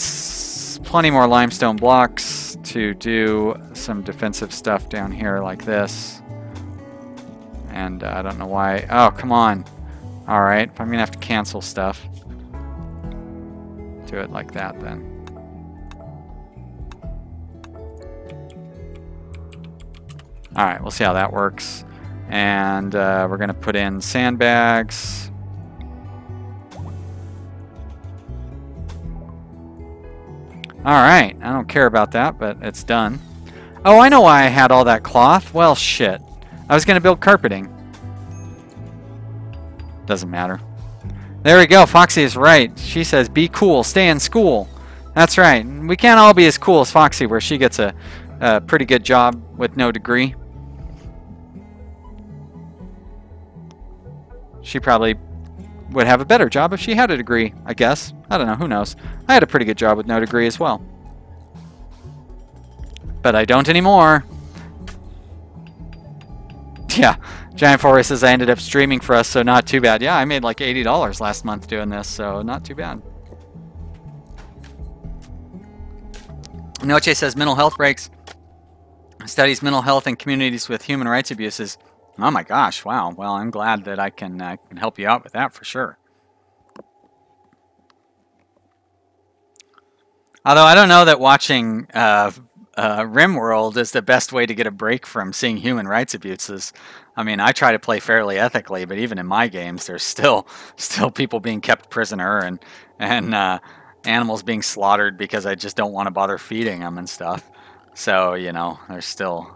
plenty more limestone blocks to do some defensive stuff down here like this. And I don't know why. Oh, come on. Alright, I'm going to have to cancel stuff. Do it like that then. Alright, we'll see how that works. And we're going to put in sandbags. Alright, I don't care about that, but it's done. Oh, I know why I had all that cloth. Well, shit. I was going to build carpeting. Doesn't matter. There we go. Foxy is right. She says, be cool. Stay in school. That's right. We can't all be as cool as Foxy, where she gets a pretty good job with no degree. She probably would have a better job if she had a degree, I guess. I don't know. Who knows? I had a pretty good job with no degree as well. But I don't anymore. Yeah. Giant Forest says I ended up streaming for us, so not too bad. Yeah, I made like $80 last month doing this, so not too bad. Noche says mental health breaks. Studies mental health in communities with human rights abuses. Oh my gosh, wow. Well, I'm glad that I can help you out with that for sure. Although I don't know that watching Rimworld is the best way to get a break from seeing human rights abuses. I mean, I try to play fairly ethically, but even in my games, there's still people being kept prisoner and animals being slaughtered because I just don't want to bother feeding them and stuff. So, you know, there's still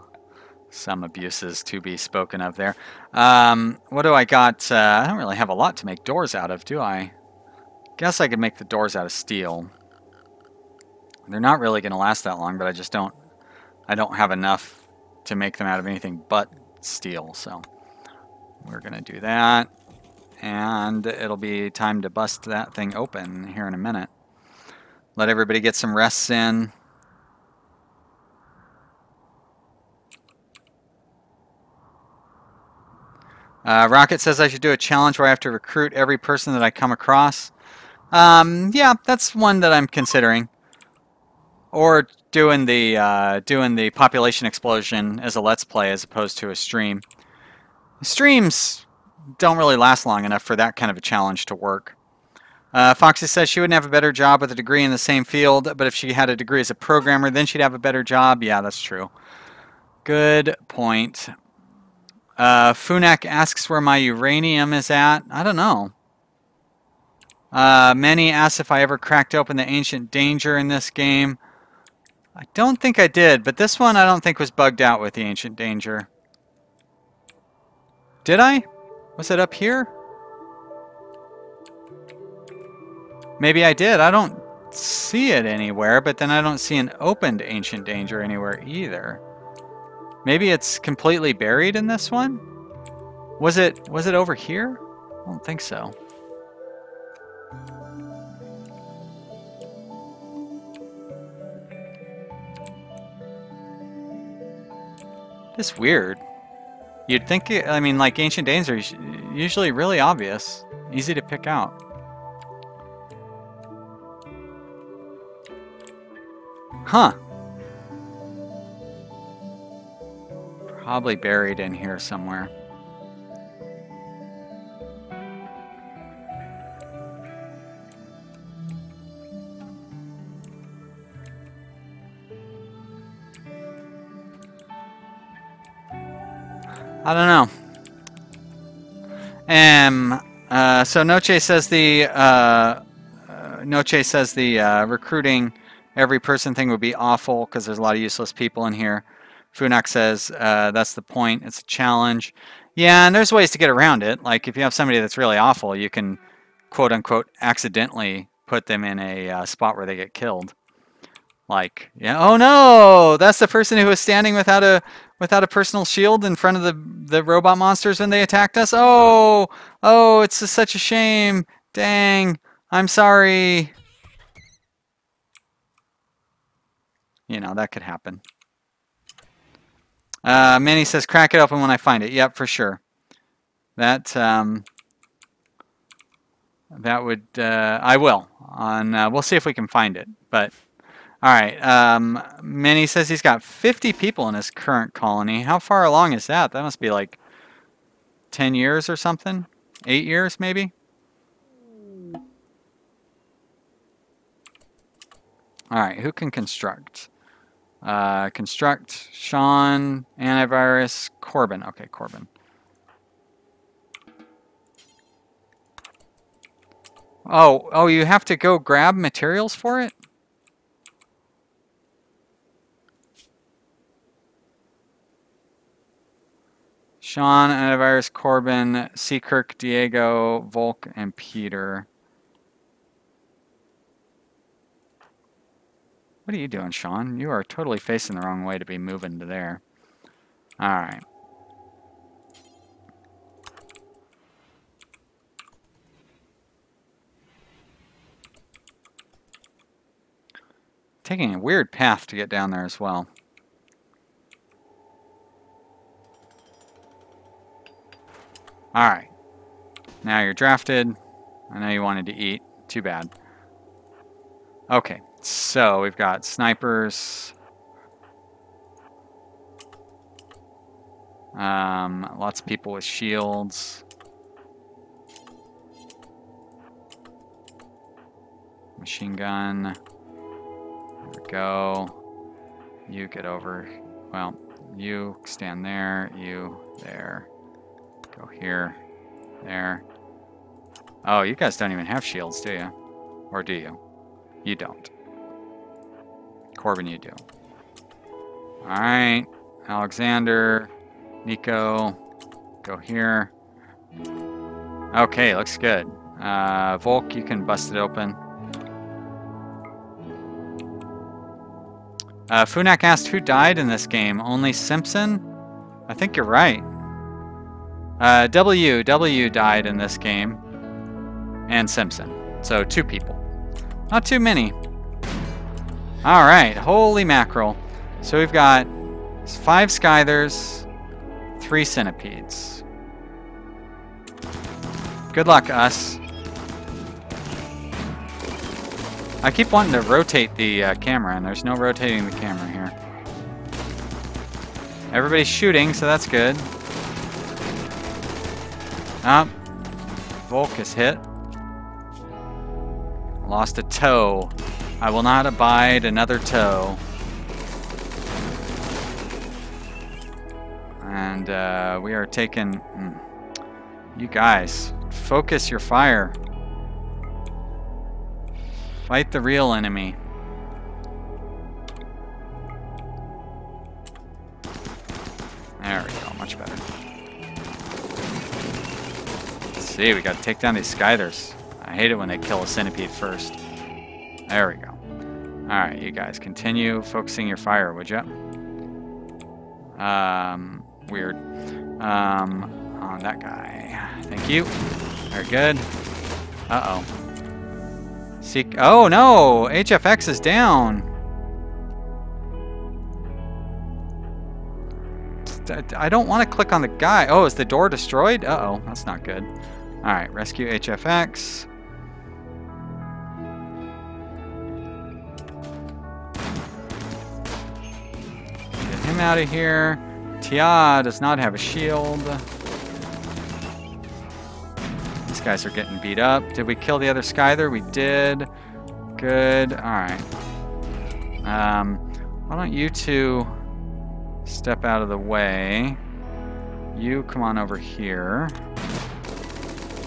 some abuses to be spoken of there. What do I got? I don't really have a lot to make doors out of, do I? Guess I could make the doors out of steel. They're not really going to last that long, but I don't have enough to make them out of anything but steel. So we're going to do that. And it'll be time to bust that thing open here in a minute. Let everybody get some rests in. Rocket says I should do a challenge where I have to recruit every person that I come across. Yeah, that's one that I'm considering. Or doing the population explosion as a let's play as opposed to a stream. Streams don't really last long enough for that kind of a challenge to work. Foxy says she wouldn't have a better job with a degree in the same field, but if she had a degree as a programmer, then she'd have a better job. Yeah, that's true. Good point. Funak asks where my uranium is at. I don't know. Manny asks if I ever cracked open the Ancient Danger in this game. I don't think I did, but this one I don't think was bugged out with the Ancient Danger. Did I? Was it up here? Maybe I did. I don't see it anywhere, but then I don't see an opened Ancient Danger anywhere either. Maybe it's completely buried in this one? Was it over here? I don't think so. It's weird. You'd think it, I mean, like Ancient Danger is usually really obvious, easy to pick out. Huh. Probably buried in here somewhere. I don't know. So Noche says the recruiting every person thing would be awful because there's a lot of useless people in here. Funak says that's the point. It's a challenge. Yeah, and there's ways to get around it. Like if you have somebody that's really awful, you can quote unquote accidentally put them in a spot where they get killed. Like, yeah, oh no, that's the person who was standing without a personal shield in front of the robot monsters when they attacked us. Oh, it's just such a shame. Dang, I'm sorry. You know, that could happen. Manny says, crack it open when I find it. Yep, for sure. That would, I will. We'll see if we can find it, but... All right, Manny says he's got 50 people in his current colony. How far along is that? That must be like 10 years or something? 8 years, maybe? All right, who can construct? Construct, Sean, antivirus, Corbin. Okay, Corbin. Oh, you have to go grab materials for it? Sean, antivirus, Corbin, Seakirk, Diego, Volk, and Peter. What are you doing, Sean? You are totally facing the wrong way to be moving to there. All right. Taking a weird path to get down there as well. Alright. Now you're drafted. I know you wanted to eat. Too bad. Okay, so we've got snipers. Lots of people with shields. Machine gun. There we go. You get over. Well, you stand there. You there. Go here, there. Oh, you guys don't even have shields, do you? Or do you? You don't. Corbin, you do. Alright. Alexander, Nico, go here. Okay, looks good. Volk, you can bust it open. Funak asked who died in this game. Only Simpson? I think you're right. W died in this game, and Simpson. So 2 people. Not too many. Alright, holy mackerel. So we've got 5 Scythers, 3 Centipedes. Good luck, us. I keep wanting to rotate the camera, and there's no rotating the camera here. Everybody's shooting, so that's good. Volk is hit. Lost a toe. I will not abide another toe. And we are taking... You guys, focus your fire. Fight the real enemy. There we go, much better. Let's see, we gotta take down these Scythers. I hate it when they kill a centipede first. There we go. Alright, you guys, continue focusing your fire, would ya? Weird. On that guy. Thank you. Very good. Uh-oh. Seek. Oh, no! HFX is down! I don't want to click on the guy. Oh, is the door destroyed? Uh-oh, that's not good. Alright, rescue HFX. Get him out of here. Tia does not have a shield. These guys are getting beat up. Did we kill the other Scyther? We did. Good. Alright. Why don't you two step out of the way. You come on over here.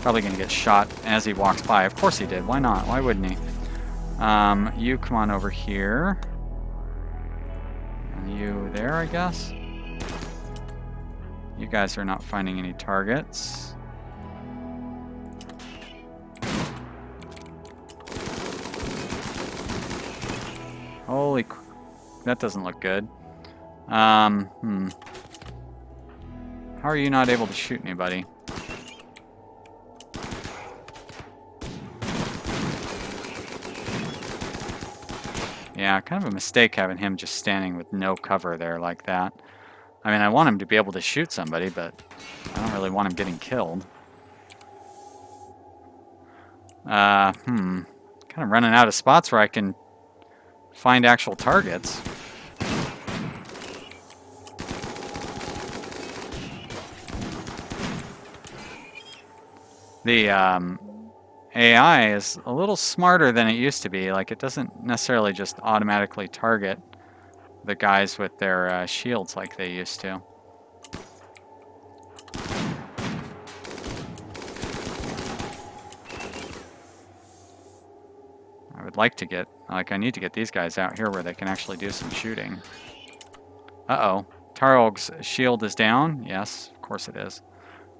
Probably going to get shot as he walks by. Of course he did. Why not? Why wouldn't he? You come on over here. And you there, I guess? You guys are not finding any targets. Holy... That doesn't look good. How are you not able to shoot anybody? Yeah, kind of a mistake having him just standing with no cover there like that. I mean, I want him to be able to shoot somebody, but I don't really want him getting killed. Kind of running out of spots where I can find actual targets. The AI is a little smarter than it used to be. Like, it doesn't necessarily just automatically target the guys with their shields like they used to. I would like to get, like, I need to get these guys out here where they can actually do some shooting. Uh-oh. Tarog's shield is down? Yes, of course it is.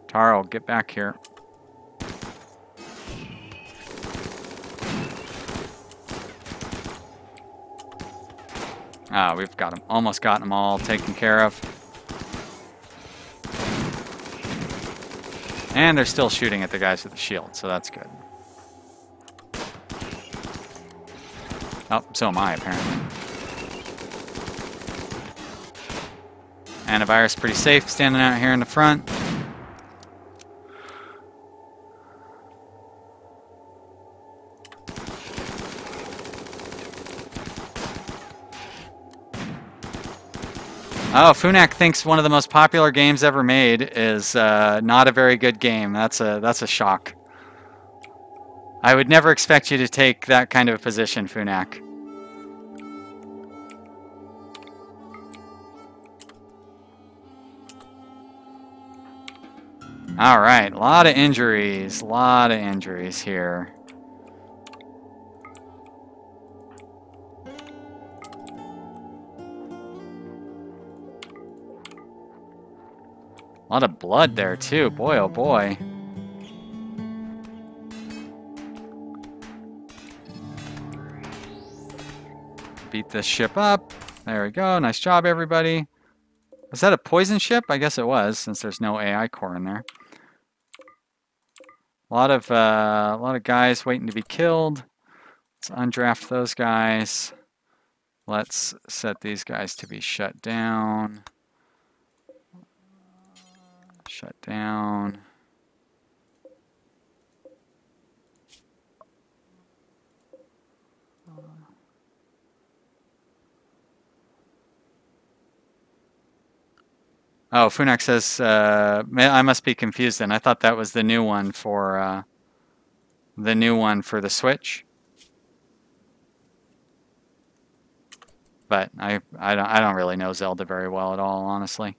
Tarog, get back here. Ah, we've got them. Almost got them all taken care of. And they're still shooting at the guys with the shield, so that's good. Oh, so am I, apparently. Antivirus pretty safe, standing out here in the front. Oh, Funak thinks one of the most popular games ever made is not a very good game. That's a shock. I would never expect you to take that kind of a position, Funak. All right, a lot of injuries here. A lot of blood there too, boy oh boy. Beat this ship up. There we go, nice job everybody. Was that a poison ship? I guess it was, since there's no AI core in there. A lot of guys waiting to be killed. Let's undraft those guys. Let's set these guys to be shut down. Shut down. Oh, Funak says, I must be confused then. I thought that was the new one for the Switch. but I don't really know Zelda very well at all, honestly.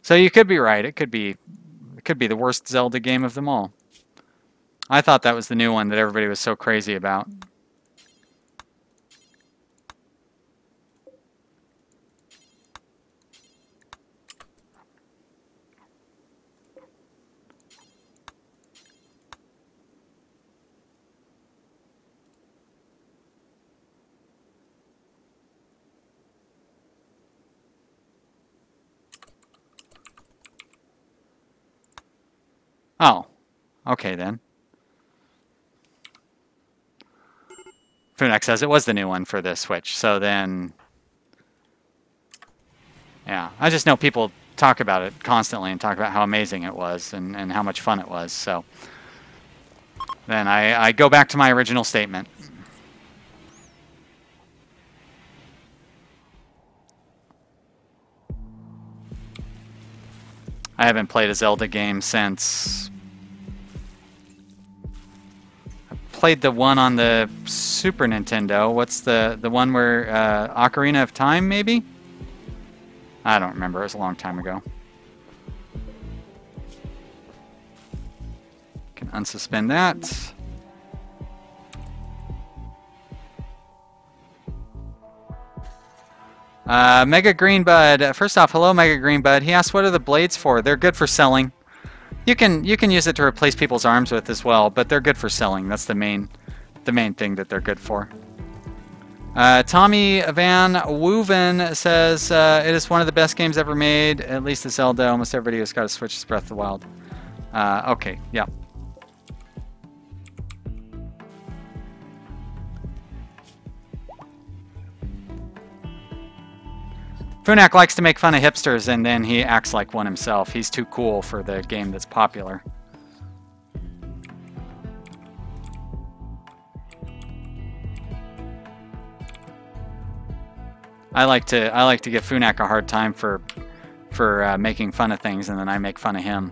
So you could be right. It could be the worst Zelda game of them all. I thought that was the new one that everybody was so crazy about. Oh, okay then. Funak says it was the new one for the Switch, so then... Yeah, I just know people talk about it constantly and talk about how amazing it was and how much fun it was, so... Then I go back to my original statement. I haven't played a Zelda game since... I played the one on the Super Nintendo. What's the one where Ocarina of Time, maybe? I don't remember. It was a long time ago. Can unsuspend that. Mega Green Bud. First off, hello, Mega Green Bud. He asked, "What are the blades for?" They're good for selling. You can use it to replace people's arms with as well, but they're good for selling. That's the main thing that they're good for. Tommy Van Wooven says it is one of the best games ever made. At least the Zelda. Almost everybody who's got a Switch is Breath of the Wild. Okay, yeah. Funak likes to make fun of hipsters, and then he acts like one himself. He's too cool for the game that's popular. I like to give Funak a hard time for making fun of things, and then I make fun of him.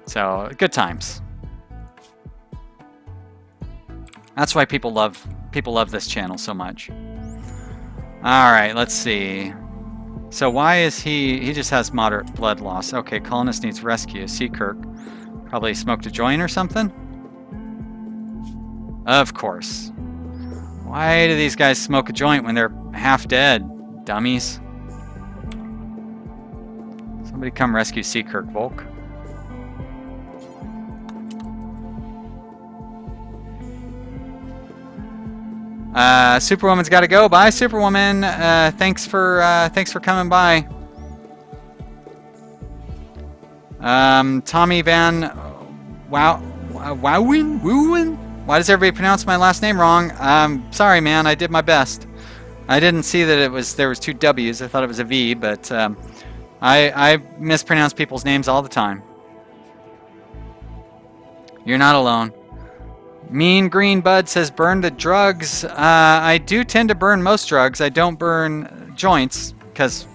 So good times. That's why people love this channel so much. All right, let's see. So why is he just has moderate blood loss? Okay, colonist needs rescue. Seakirk probably smoked a joint or something. Of course. Why do these guys smoke a joint when they're half dead? Dummies. Somebody come rescue Seakirk, Volk. Superwoman's got to go. Bye, Superwoman. Thanks for coming by. Tommy Van Wooin. Why does everybody pronounce my last name wrong? Sorry, man. I did my best. I didn't see that there was two W's. I thought it was a V, but I mispronounce people's names all the time. You're not alone. Mean Green Bud says burn the drugs. I do tend to burn most drugs. I don't burn joints because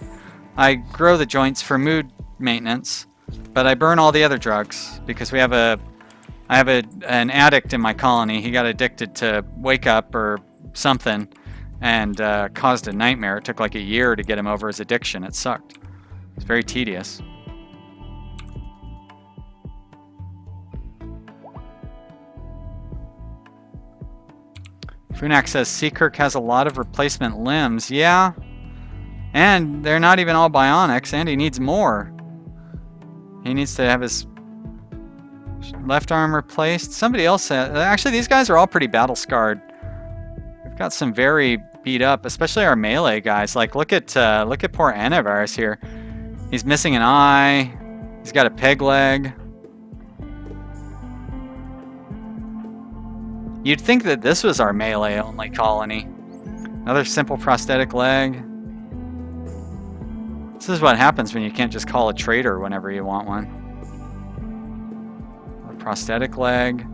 I grow the joints for mood maintenance. But I burn all the other drugs because I have an addict in my colony. He got addicted to Wake Up or something and caused a nightmare. It took like a year to get him over his addiction. It sucked. It's very tedious. Funak says Seakirk has a lot of replacement limbs. Yeah. And they're not even all bionics, and he needs more. He needs to have his left arm replaced. Somebody else said... Actually, these guys are all pretty battle-scarred. We've got some very beat up, especially our melee guys. Like, look at poor Antivirus here. He's missing an eye. He's got a peg leg. You'd think that this was our melee-only colony. Another simple prosthetic leg. This is what happens when you can't just call a trader whenever you want one. A prosthetic leg.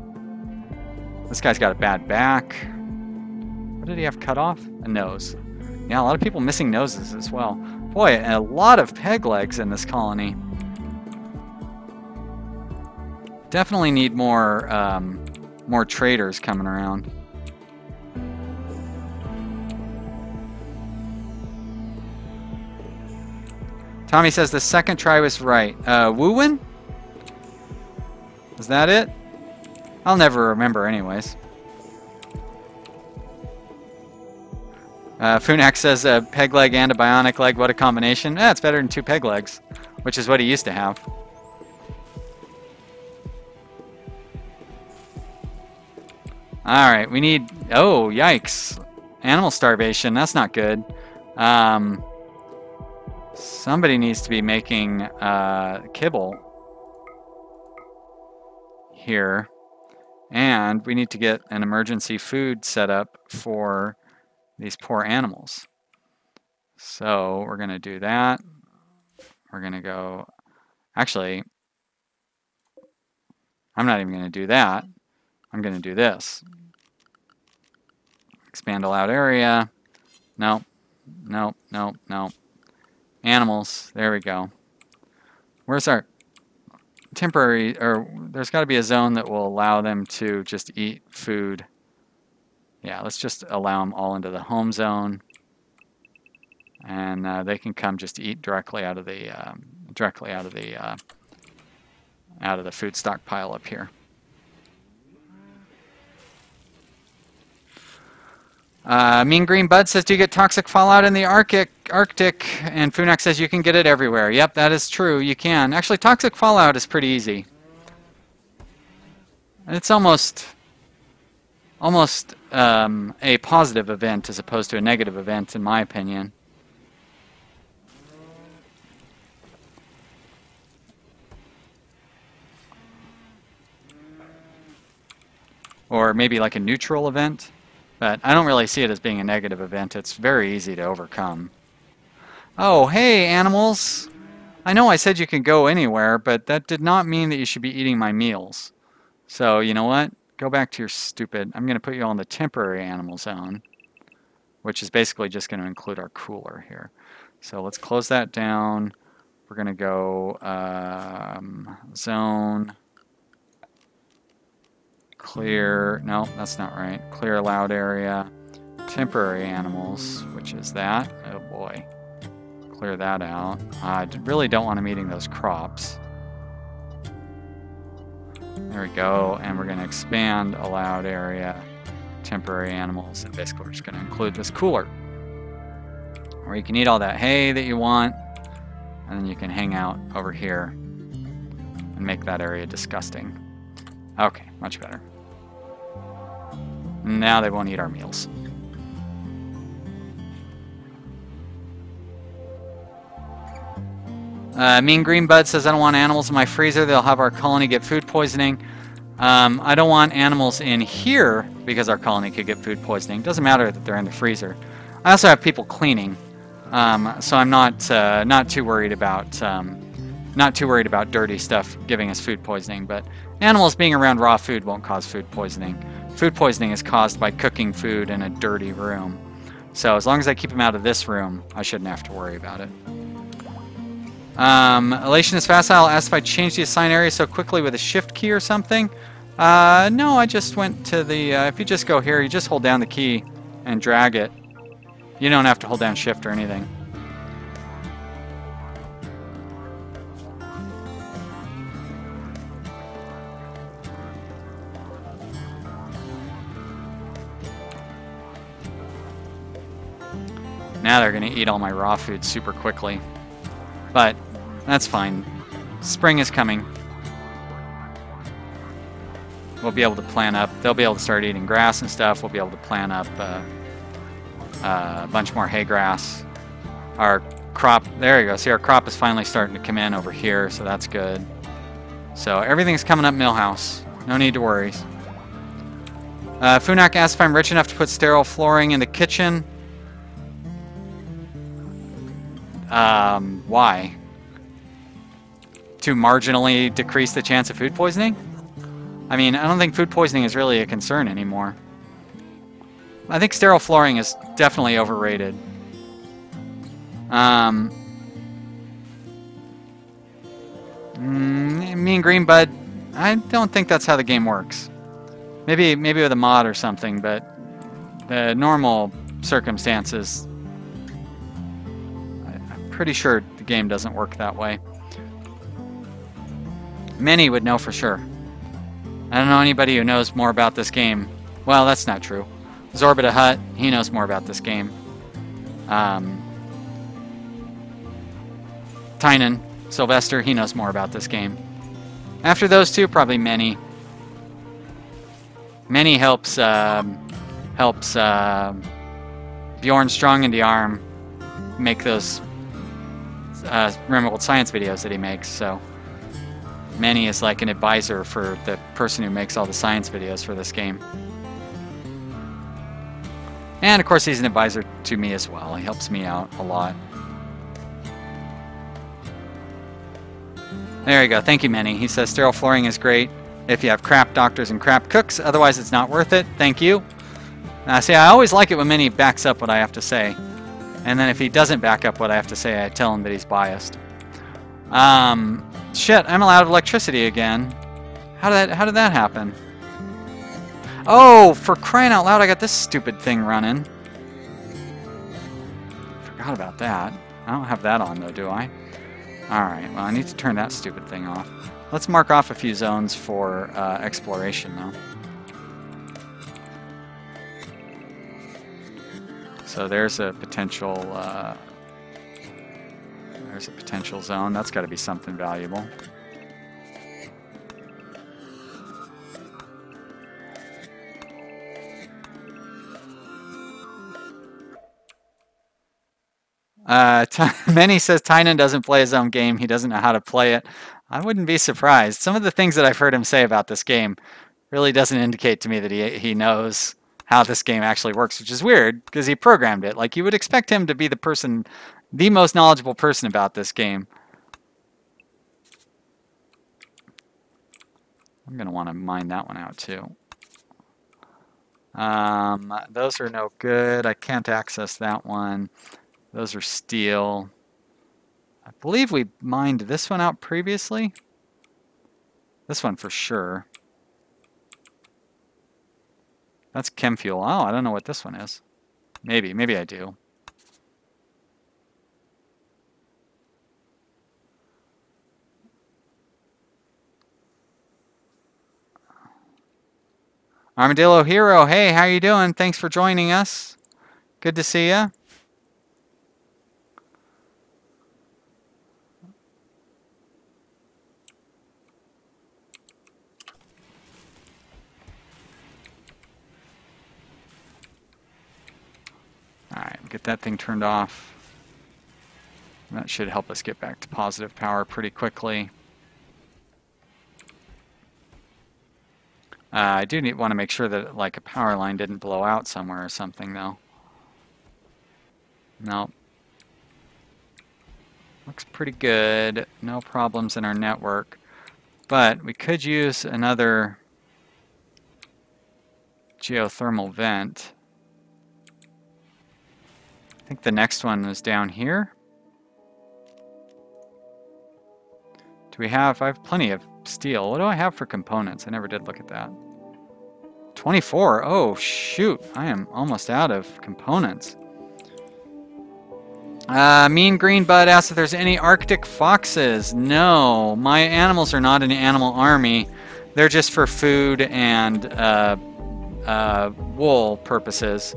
This guy's got a bad back. What did he have cut off? A nose. Yeah, a lot of people missing noses as well. Boy, a lot of peg legs in this colony. Definitely need more traders coming around. Tommy says the second try was right. Woo-win? Is that it? I'll never remember anyways. Funak says a peg leg and a bionic leg. What a combination. It's better than 2 peg legs, which is what he used to have. Alright, we need... Oh, yikes. Animal starvation. That's not good. Somebody needs to be making kibble here. And we need to get an emergency food set up for these poor animals. So we're going to do that. We're going to go... Actually, I'm not even going to do that. I'm going to do this. Expand allowed area. Nope. Nope. Nope. Nope. Animals. There we go. Where's our temporary... Or there's got to be a zone that will allow them to just eat food. Yeah, let's just allow them all into the home zone, and they can come just eat directly out of the food stockpile up here. Mean Green Bud says, "Do you get toxic fallout in the Arctic?" And Funak says, "You can get it everywhere." Yep, that is true. You can. Actually, toxic fallout is pretty easy. It's almost a positive event as opposed to a negative event, in my opinion. Or maybe like a neutral event, but I don't really see it as being a negative event. It's very easy to overcome. Oh, hey, animals! I know I said you can go anywhere, but that did not mean that you should be eating my meals. So, you know what? Go back to your stupid... I'm going to put you on the temporary animal zone, which is basically just going to include our cooler here. So let's close that down. We're going to go zone, clear... No, that's not right. Clear allowed area, temporary animals, which is that. Oh boy. Clear that out. I really don't want them eating those crops. There we go, and we're going to expand allowed area, temporary animals, and basically we're just going to include this cooler, where you can eat all that hay that you want, and then you can hang out over here and make that area disgusting. Okay, much better. Now they won't eat our meals. Mean Green Bud says, "I don't want animals in my freezer. They'll have our colony get food poisoning." I don't want animals in here because our colony could get food poisoning. Doesn't matter that they're in the freezer. I also have people cleaning, so I'm not too worried about dirty stuff giving us food poisoning. But animals being around raw food won't cause food poisoning. Food poisoning is caused by cooking food in a dirty room. So as long as I keep them out of this room, I shouldn't have to worry about it. Elation is facile. Asked if I changed the assign area so quickly with a shift key or something. No, I just went to the, if you just go here, you just hold down the key and drag it. You don't have to hold down shift or anything. Now they're going to eat all my raw food super quickly. But that's fine. Spring is coming. We'll be able to plan up. They'll be able to start eating grass and stuff. We'll be able to plan up a bunch more hay grass. Our crop, there you go. See, our crop is finally starting to come in over here, so that's good. So everything's coming up Millhouse. No need to worry. Funak asked if I'm rich enough to put sterile flooring in the kitchen. Why? To marginally decrease the chance of food poisoning? I mean, I don't think food poisoning is really a concern anymore. I think sterile flooring is definitely overrated. Mean Green Bud, I don't think that's how the game works. Maybe with a mod or something, but the normal circumstances, I'm pretty sure the game doesn't work that way. Many would know for sure. I don't know anybody who knows more about this game. Well, that's not true. Zorbita Hut, he knows more about this game. Tynan, Sylvester, he knows more about this game. After those two, probably Many. Many helps Bjorn Strong and the Arm make those Rimworld science videos that he makes. So Many is like an advisor for the person who makes all the science videos for this game. And of course he's an advisor to me as well. He helps me out a lot. There you go. Thank you, Many. He says sterile flooring is great if you have crap doctors and crap cooks. Otherwise, it's not worth it. Thank you. See, I always like it when Many backs up what I have to say. And then if he doesn't back up what I have to say, I tell him that he's biased. Shit, I'm allowed electricity again. How did that happen? Oh, for crying out loud, I got this stupid thing running. Forgot about that. I don't have that on though, do I? Alright, well I need to turn that stupid thing off. Let's mark off a few zones for exploration though. So there's a potential zone. That's got to be something valuable. Many says Tynan doesn't play his own game. He doesn't know how to play it. I wouldn't be surprised. Some of the things that I've heard him say about this game really doesn't indicate to me that he knows how this game actually works, which is weird because he programmed it. Like, you would expect him to be the most knowledgeable person about this game. I'm going to want to mine that one out too. Those are no good. I can't access that one. Those are steel. I believe we mined this one out previously. This one for sure. That's chem fuel. Oh, I don't know what this one is. Maybe I do. Armadillo Hero, hey, how you doing? Thanks for joining us. Good to see you. Alright, get that thing turned off. That should help us get back to positive power pretty quickly. I do want to make sure that like a power line didn't blow out somewhere or something though. Nope. Looks pretty good. No problems in our network. But we could use another geothermal vent. I think the next one is down here. Do we have... I have plenty of steel. What do I have for components? I never did look at that. 24. Oh, shoot. I am almost out of components. Mean Green Bud asks if there's any Arctic foxes. No, my animals are not an animal army. They're just for food and wool purposes.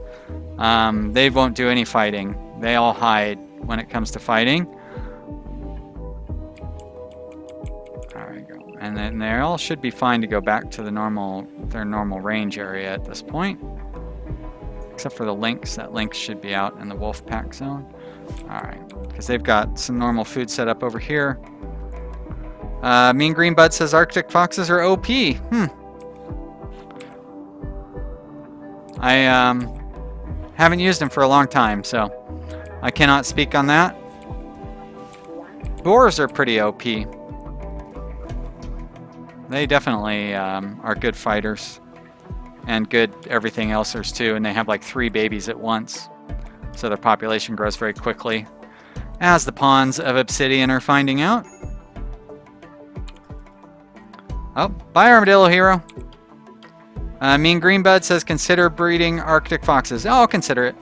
They won't do any fighting. They all hide when it comes to fighting. And then they all should be fine to go back to their normal range area at this point. Except for the lynx. That lynx should be out in the wolf pack zone. Alright, because they've got some normal food set up over here. Mean Green Bud says Arctic foxes are OP. I haven't used them for a long time, so I cannot speak on that. Boars are pretty OP. They definitely are good fighters and good everything elsers too, and they have like 3 babies at once, so their population grows very quickly, as the pawns of Obsidian are finding out. Oh, bye Armadillo Hero. Mean Green Bud says consider breeding Arctic foxes. Oh, I'll consider it.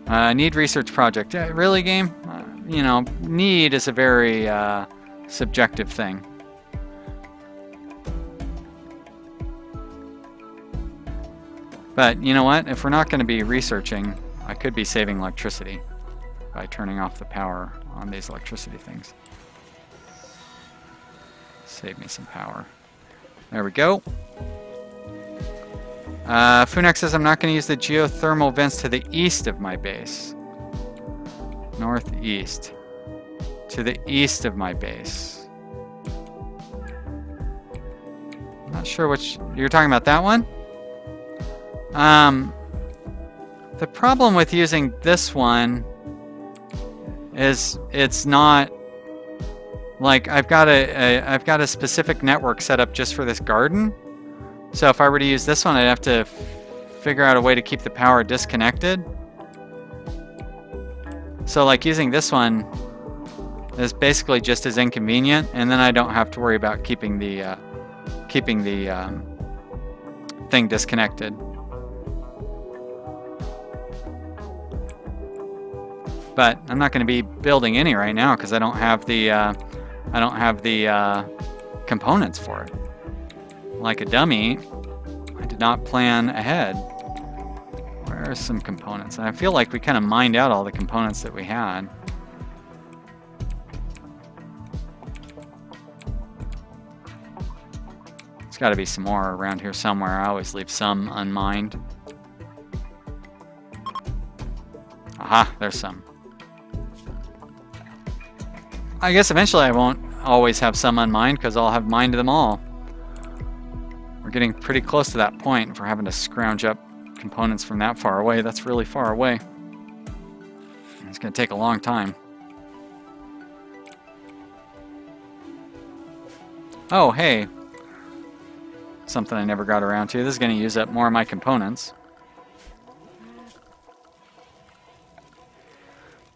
Need research project. Really, game? You know, need is a very subjective thing. But you know what? If we're not going to be researching, I could be saving electricity by turning off the power on these electricity things. Save me some power. There we go. Funax says I'm not going to use the geothermal vents to the east of my base. Northeast. To the east of my base. Not sure which... You're talking about that one? The problem with using this one is it's not... Like, I've got a specific network set up just for this garden. So if I were to use this one, I'd have to figure out a way to keep the power disconnected. So like using this one is basically just as inconvenient, and then I don't have to worry about keeping the thing disconnected. But I'm not going to be building any right now because I don't have the components for it. Like a dummy, I did not plan ahead. Where are some components? And I feel like we kind of mined out all the components that we had. There's got to be some more around here somewhere. I always leave some unmined. Aha, there's some. I guess eventually I won't always have some unmined because I'll have mined them all. We're getting pretty close to that point if we're having to scrounge up components from that far away. That's really far away. It's going to take a long time. Oh, hey. Something I never got around to. This is going to use up more of my components.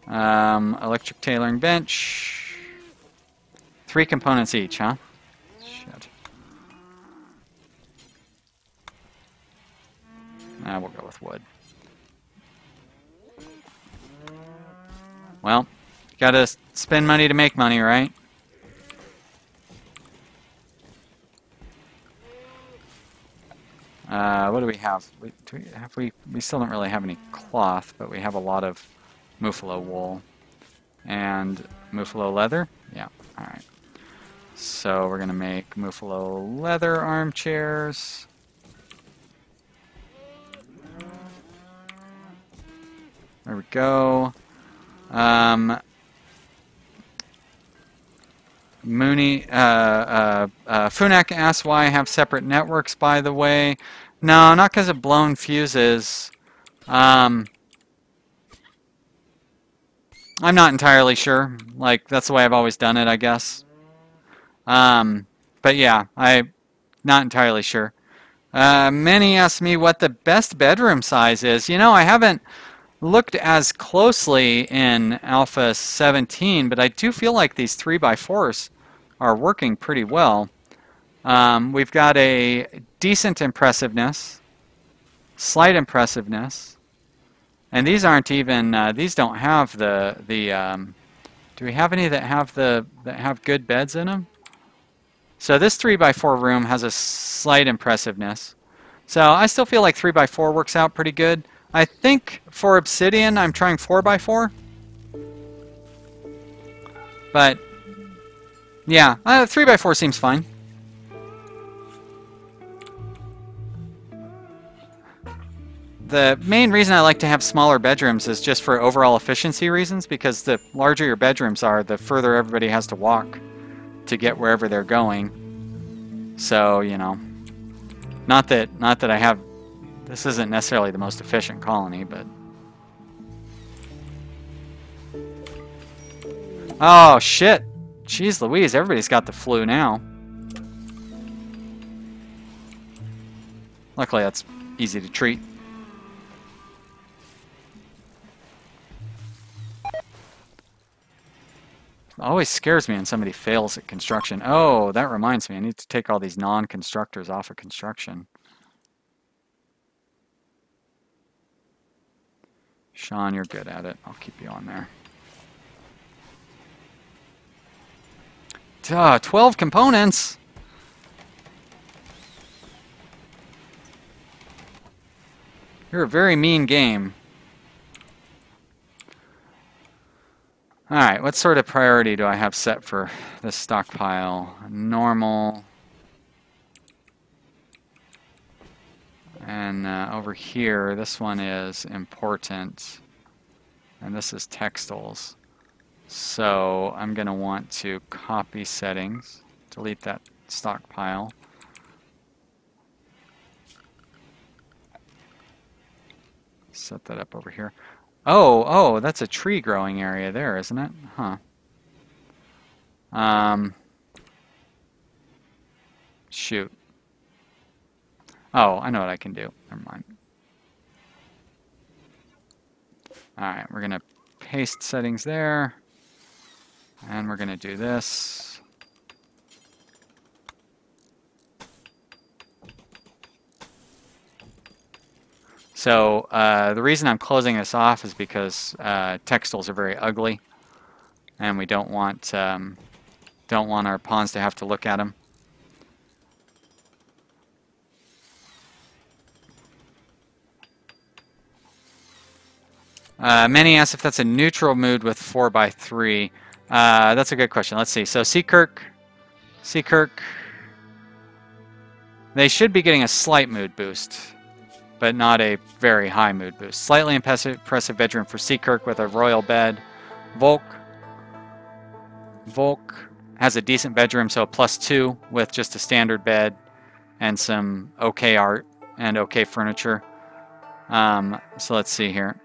Electric tailoring bench. 3 components each, huh? Shit. We'll go with wood. Well, gotta spend money to make money, right? What do we have? We still don't really have any cloth, but we have a lot of Muffalo wool and Muffalo leather. Yeah, all right. So we're gonna make Muffalo leather armchairs. There we go. Mooney, Funak asks why I have separate networks, by the way. No, not because of blown fuses. I'm not entirely sure. Like, that's the way I've always done it, I guess. But yeah, I'm not entirely sure. Many asked me what the best bedroom size is. You know, I haven't looked as closely in Alpha 17, but I do feel like these 3x4s are working pretty well. We've got a decent impressiveness, slight impressiveness, and these aren't even, these don't have the do we have any that have good beds in them? So this 3x4 room has a slight impressiveness. So I still feel like 3x4 works out pretty good. I think for Obsidian, I'm trying 4x4. But, yeah, 3x4 seems fine. The main reason I like to have smaller bedrooms is just for overall efficiency reasons, because the larger your bedrooms are, the further everybody has to walk to get wherever they're going. So, you know, not that I have... This isn't necessarily the most efficient colony, but... Oh, shit! Jeez Louise, everybody's got the flu now. Luckily, that's easy to treat. It always scares me when somebody fails at construction. Oh, that reminds me, I need to take all these non-constructors off of construction. Sean, you're good at it. I'll keep you on there. 12 components! You're a very mean game. Alright, what sort of priority do I have set for this stockpile? Normal. And over here, this one is important. And this is textiles. So I'm going to want to copy settings, delete that stockpile. Set that up over here. Oh, that's a tree growing area there, isn't it? Huh. Shoot. Oh, I know what I can do. Never mind. Alright, we're going to paste settings there. And we're going to do this. So the reason I'm closing this off is because textiles are very ugly, and we don't want our pawns to have to look at them. Manny asks if that's a neutral mood with 4x3. That's a good question. Let's see. So Seakirk, they should be getting a slight mood boost, but not a very high mood boost. Slightly impressive bedroom for Seakirk with a royal bed. Volk has a decent bedroom, so a +2 with just a standard bed and some okay art and okay furniture. So let's see here.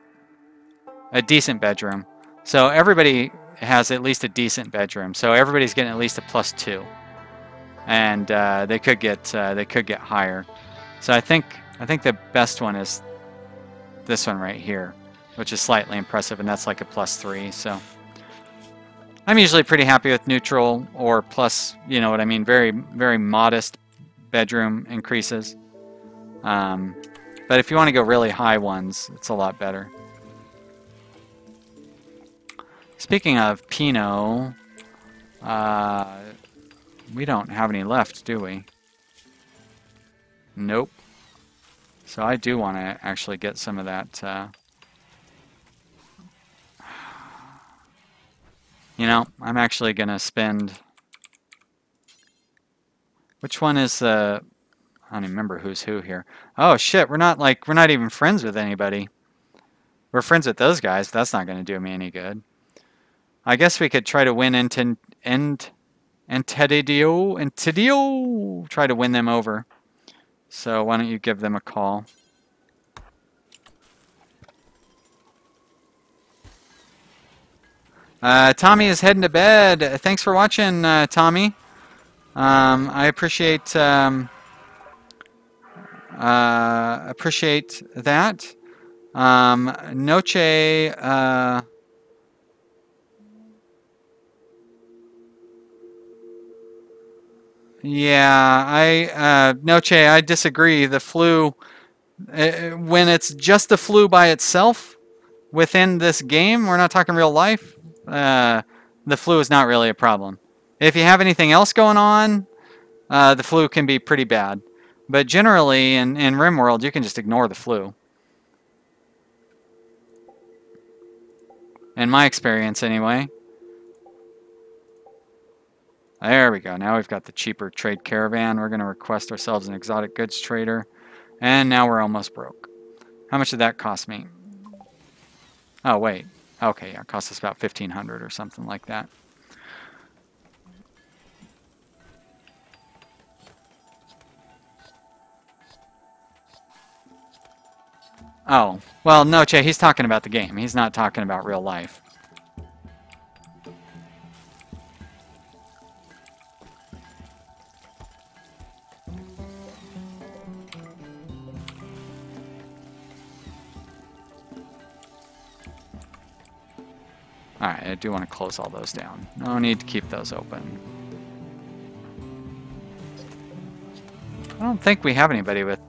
A decent bedroom. So everybody has at least a decent bedroom. So everybody's getting at least a +2, and they could get higher. So I think the best one is this one right here, which is slightly impressive, and that's like a +3. So I'm usually pretty happy with neutral or plus, you know what I mean, very, very modest bedroom increases. But if you want to go really high ones, it's a lot better. Speaking of Pinot, we don't have any left, do we? Nope. So I do want to actually get some of that. You know, I'm actually going to spend... Which one is the... I don't even remember who's who here. Oh shit, we're not even friends with anybody. We're friends with those guys, but that's not going to do me any good. I guess we could try to win Entidio. Try to win them over. So why don't you give them a call? Tommy is heading to bed. Thanks for watching, Tommy. I appreciate that. Noche. Yeah, Noche, I disagree. The flu, when it's just the flu by itself within this game, we're not talking real life, the flu is not really a problem. If you have anything else going on, the flu can be pretty bad. But generally, in Rimworld, you can just ignore the flu. In my experience, anyway. There we go. Now we've got the cheaper trade caravan. We're going to request ourselves an exotic goods trader. And now we're almost broke. How much did that cost me? Oh, wait. Okay, yeah, it cost us about 1,500 or something like that. Oh, well, no, Che, he's talking about the game. He's not talking about real life. Alright, I do want to close all those down. No need to keep those open. I don't think we have anybody with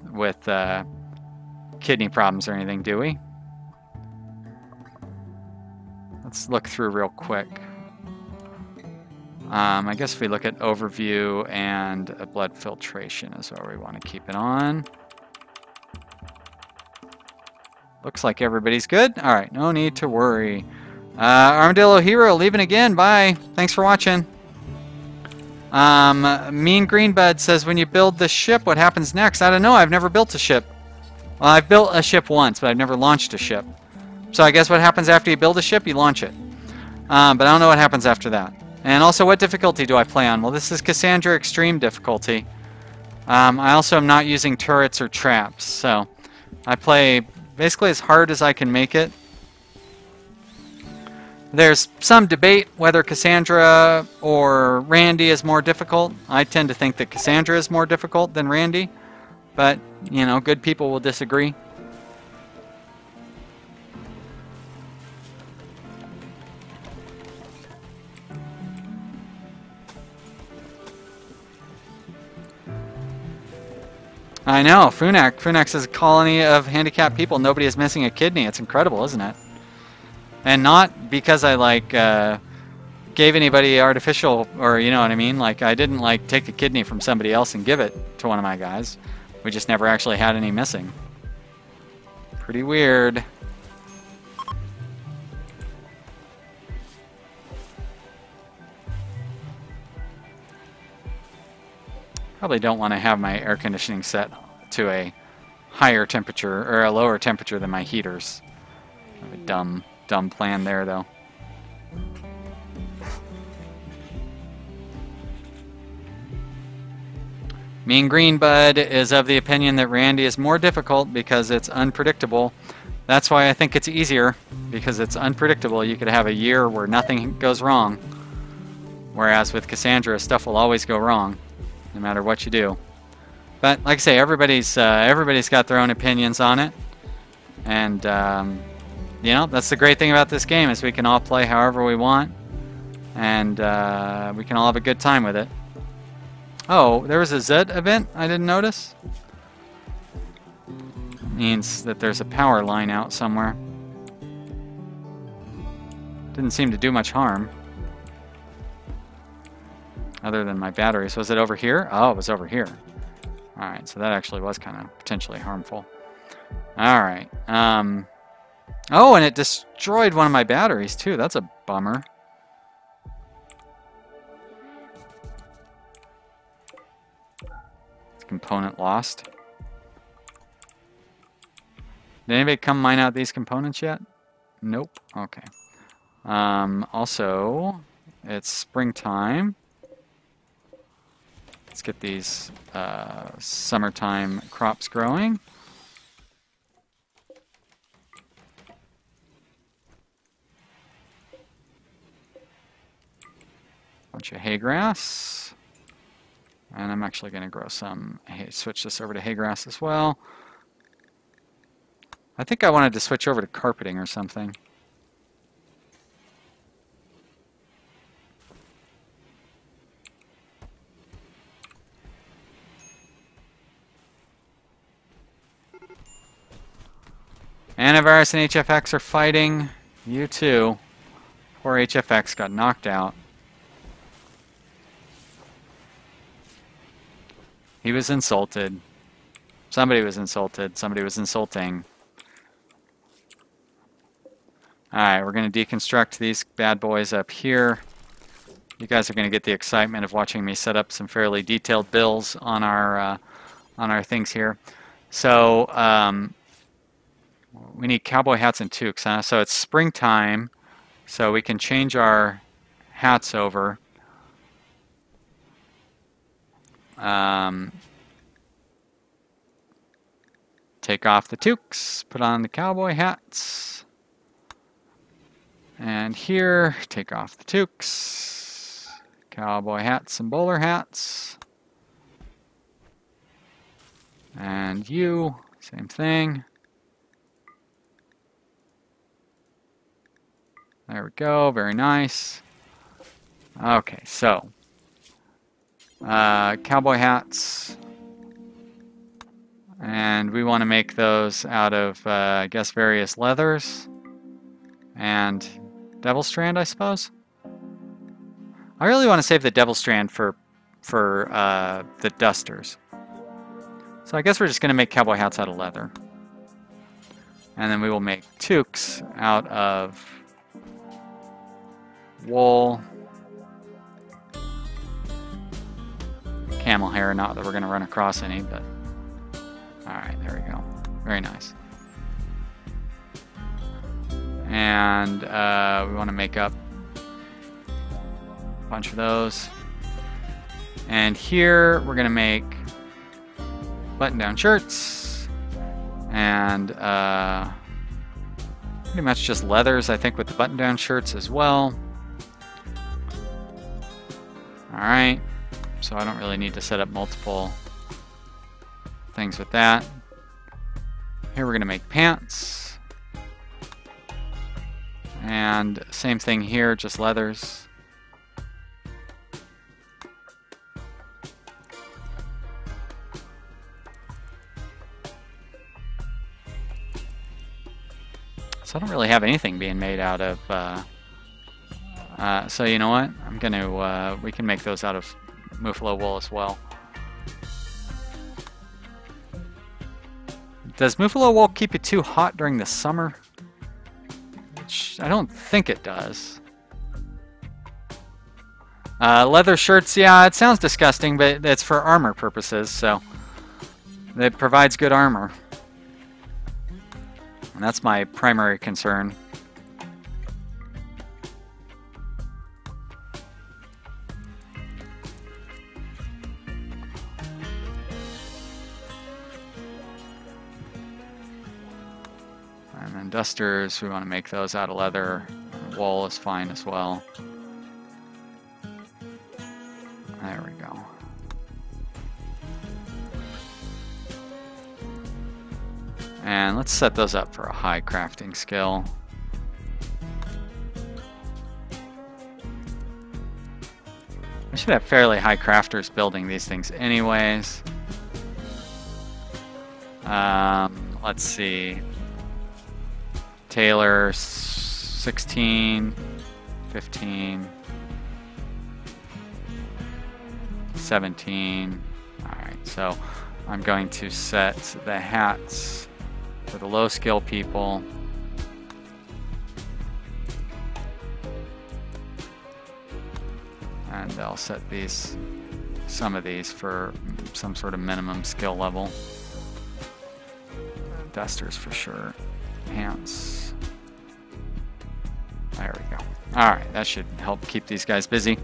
kidney problems or anything, do we? Let's look through real quick. I guess if we look at overview and blood filtration is where we want to keep it on. Looks like everybody's good. All right, no need to worry. Armadillo Hero leaving again. Bye. Thanks for watching. Mean Greenbud says, when you build the ship, what happens next? I don't know. I've never built a ship. Well, I've built a ship once, but I've never launched a ship. So I guess what happens after you build a ship, you launch it. But I don't know what happens after that. And also, what difficulty do I play on? Well, this is Cassandra Extreme difficulty. I also am not using turrets or traps, so I play basically as hard as I can make it. There's some debate whether Cassandra or Randy is more difficult. I tend to think that Cassandra is more difficult than Randy, but, you know, good people will disagree. I know, Funak. Funak is a colony of handicapped people. Nobody is missing a kidney. It's incredible, isn't it? And not because I, like, gave anybody artificial, or, you know what I mean? Like, I didn't, like, take a kidney from somebody else and give it to one of my guys. We just never actually had any missing. Pretty weird. Probably don't want to have my air conditioning set to a higher temperature or a lower temperature than my heaters. I have a dumb plan there, though. Mean Green Bud is of the opinion that Randy is more difficult because it's unpredictable. That's why I think it's easier, because it's unpredictable. You could have a year where nothing goes wrong, whereas with Cassandra, stuff will always go wrong, no matter what you do. But like I say, everybody's got their own opinions on it, and you know, that's the great thing about this game, is we can all play however we want, and we can all have a good time with it. Oh, there was a Z event I didn't notice. Means that there's a power line out somewhere. Didn't seem to do much harm, other than my batteries. Was it over here? Oh, it was over here. Alright, so that actually was kind of potentially harmful. Alright. Oh, and it destroyed one of my batteries, too. That's a bummer. Component lost. Did anybody come mine out these components yet? Nope. Okay. Also, it's springtime. Let's get these summertime crops growing. Bunch of hay grass. And I'm actually going to grow some, switch this over to hay grass as well. I think I wanted to switch over to carpeting or something. Antivirus and HFX are fighting. You too. Poor HFX got knocked out. He was insulted. Somebody was insulted. Somebody was insulting. Alright, we're going to deconstruct these bad boys up here. You guys are going to get the excitement of watching me set up some fairly detailed builds on our things here. So, we need cowboy hats and toques, huh? So it's springtime, so we can change our hats over. Take off the toques, put on the cowboy hats. And here, take off the toques, cowboy hats and bowler hats. And you, same thing. There we go, very nice. Okay, so cowboy hats, and we want to make those out of I guess various leathers, and Devil Strand, I suppose. I really want to save the Devil Strand for the dusters. So I guess we're just going to make cowboy hats out of leather. And then we will make toques out of wool. Camel hair, not that we're going to run across any, but... Alright, there we go. Very nice. And we want to make up a bunch of those. And here we're going to make button-down shirts. And pretty much just leathers, I think, with the button-down shirts as well. Alright. So I don't really need to set up multiple things with that. Here we're going to make pants. And same thing here, just leathers. So I don't really have anything being made out of... so you know what? I'm going to... we can make those out of Muffalo wool as well. Does Muffalo wool keep it too hot during the summer? Which I don't think it does. Leather shirts, yeah, it sounds disgusting, but it's for armor purposes, so it provides good armor. And that's my primary concern. And then dusters, we want to make those out of leather. Wool is fine as well. There we go. And let's set those up for a high crafting skill. I should have fairly high crafters building these things anyways. Let's see. Taylor 16, 15, 17. Alright, so I'm going to set the hats for the low skill people. And I'll set these, some of these for some sort of minimum skill level. Dusters for sure. Pants. There we go. Alright, that should help keep these guys busy.